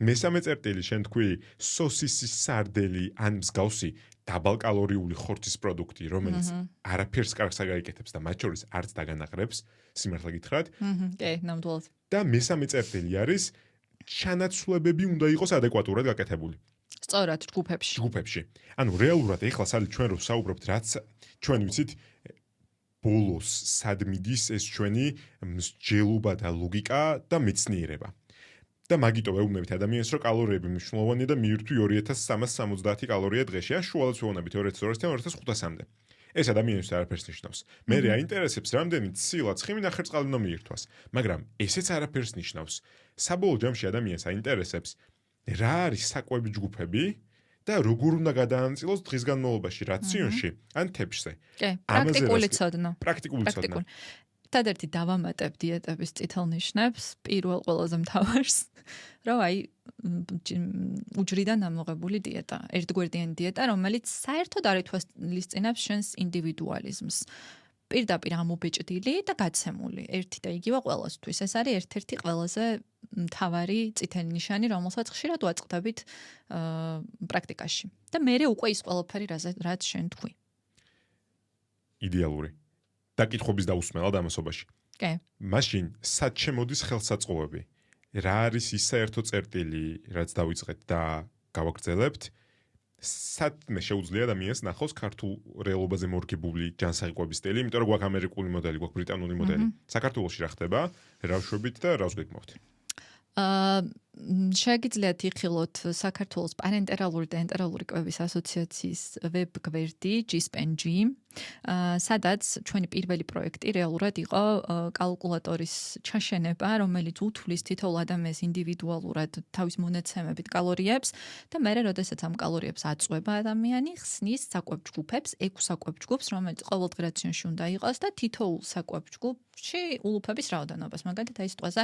მესამე წერტილი შენ თქვი სოსისის სარდელი ან მსგავსი დაბალკალორიული ხორცის პროდუქტი, რომელიც არაფერს კარგს აგაიკეთებს და მათ შორის არც დაგანაყრებს, სიმართლე გითხრათ. კი, ნამდვილად. და მესამე წერტილი არის ჩანაცვლებები უნდა იყოს ადეკვატურად გაკეთებული. სწორად ჯგუფებში. ანუ რეალურად ეხლა სალი ჩვენ რო საუბრობთ, რაც ჩვენ ვიცით ბოლოს სად მიდის ეს ჩვენი მსჯელობა და ლოგიკა და მეცნიერება. და მაგიტო ვეუბნებით ადამიანს, რომ კალორიები მნიშვნელოვანია და მიირთვი 2370 კალორია დღეში, ან შუალად ვეუბნებით 2200-დან 2500-მდე. ეს ადამიანს არაფერს ნიშნავს. მე აინტერესებს, რამდენი ცილა ცხიმი ნახევარწყალი უნდა მიირთვას, მაგრამ ესეც არაფერს ნიშნავს. საბოლოო ჯამში ადამიანს აინტერესებს, რა არის საკვები ჯგუფები და როგორ უნდა გადაანაწილოს დღის განმავლობაში რაციონში, ან თეფშზე. კი, პრაქტიკული ცოდნა. ერთადერთი დავამატებ დიეტების წითელ ნიშნებს, პირველ ყველაზე მთავარს, რომ აი უჯრიდან ამოღებული დიეტა, ერთგვერდიანი დიეტა, რომელიც საერთოდ არ ითვალისწინებს შენს ინდივიდუალიზმს. პირდაპირ ამობეჭდილი და გაცემული, ერთი და იგივე ყველასთვის. ეს არის ერთ-ერთი ყველაზე მთავარი წითელი ნიშანი, რომელსაც ხშირად ვაწყდებით პრაქტიკაში. და მერე უკვე ის ყველაფერი, რაც შენ თქვი. იდეალური. დაკითხობის დაუსმელად ამასობაში. კი. მაშინ სად შემოდის ხელსაწყოები? რა არის ის საერთო წერტილი, რაც დავიწყეთ და გავაგრძელებთ? სადმე შეუძლია ადამიანს ნახოს ქართულ რეალობაზე მორგებული ჯანსაღი კვების სტილი, იმიტომ რომ გვაქვს ამერიკული მოდელი, გვაქვს ბრიტანული მოდელი. საქართველოში რა ხდება? რა ვშვებით და რას გეკმავთ? შეგიძლიათ იხილოთ საქართველოს პარენტერალური და ენტერალური კვების ასოციაციის ვებ-გვერდი GSPNG, სადაც ჩვენი პირველი პროექტი რეალურად იყო კალკულატორის ჩაშენება, რომელიც უთვლის თითოეულ ადამიანს ინდივიდუალურად თავის მონაცემებით კალორიებს და მერე როდესაც ამ კალორიებს აწვება ადამიანი, ხსნის საკვებ ჯგუფებს, 6 საკვებ ჯგუფს, რომელიც ყოველდღე რაციონში უნდა იყოს და თითოეულ საკვებ ჯგუფში ულუფების რაოდენობას. მაგალითად, აი სიტყვაზე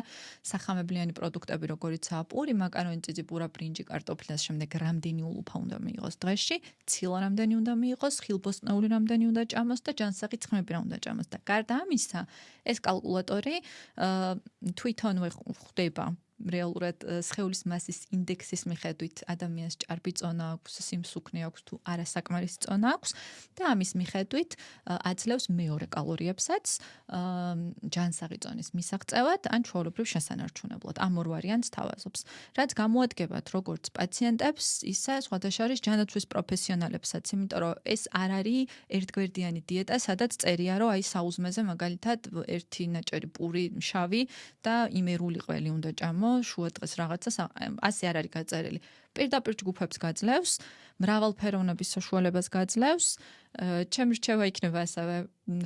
სახამებლიანი პროდუქტები, როგორიცაა პური, მაკარონი, წიწიპურა, ბრინჯი, კარტოფილი და შემდეგ რამდენი ულუფა უნდა მიიღოს დღეში, ცილა რამდენი უნდა მიიღოს, ხილბოსტნეული რამდენი უნდა ჭამოს და ჯანსაღი ცხიმები რა უნდა ჭამოს და გარდა ამისა, ეს კალკულატორი თვითონვე ხვდება რეალურად სხეულის მასის ინდექსის მიხედვით ადამიანს ჭარბი წონა აქვს, სიმსუქნე აქვს თუ არასაკმარისი წონა აქვს და ამის მიხედვით აძლევს მეორე კალორიებსაც ჯანსაღი წონის მისაღწევად ან ჩვეულებრივ შესანარჩუნებლად. ამ ორ ვარიანტს თავაზობს. რაც გამოადგებათ როგორც პაციენტებს, ისე სხვადასხვა არის ჯანაცვის პროფესიონალებსაც, იმიტომ რომ ეს არ არის ერთგვერდიანი დიეტა, სადაც წერია, რომ აი საუზმეზე მაგალითად ერთი ნაჭერი პური, შავი და იმერული ყველი უნდა ჭამო. გამო შუადღეს რაღაცას ასე არ არის გაწერილი. პირდაპირ ჯგუფებს გაძლევს, მრავალფეროვნების საშუალებას გაძლევს. ჩემი რჩევა იქნება ასევე,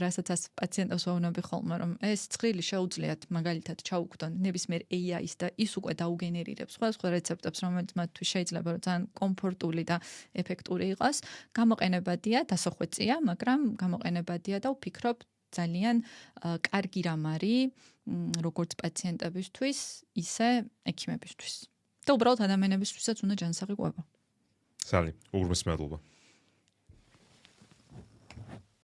რასაც პაციენტებს ვაუბრობ ხოლმე, რომ ეს ცხრილი შეუძლიათ მაგალითად ჩაუგდონ ნებისმიერ AI-ს და ის უკვე დაუგენერირებს სხვადასხვა რეცეპტებს, რომელიც მათთვის შეიძლება რომ ძალიან კომფორტული და ეფექტური იყოს. გამოყენებადია, დასახვეწია, მაგრამ გამოყენებადია და ვფიქრობ ძალიან კარგი რამ არის როგორც პაციენტებისთვის, ისე ექიმებისთვის. და უბრალოდ ადამიანებისთვისაც უნდა ჯანსაღი ყვება. სალი, უღრმეს მადლობა.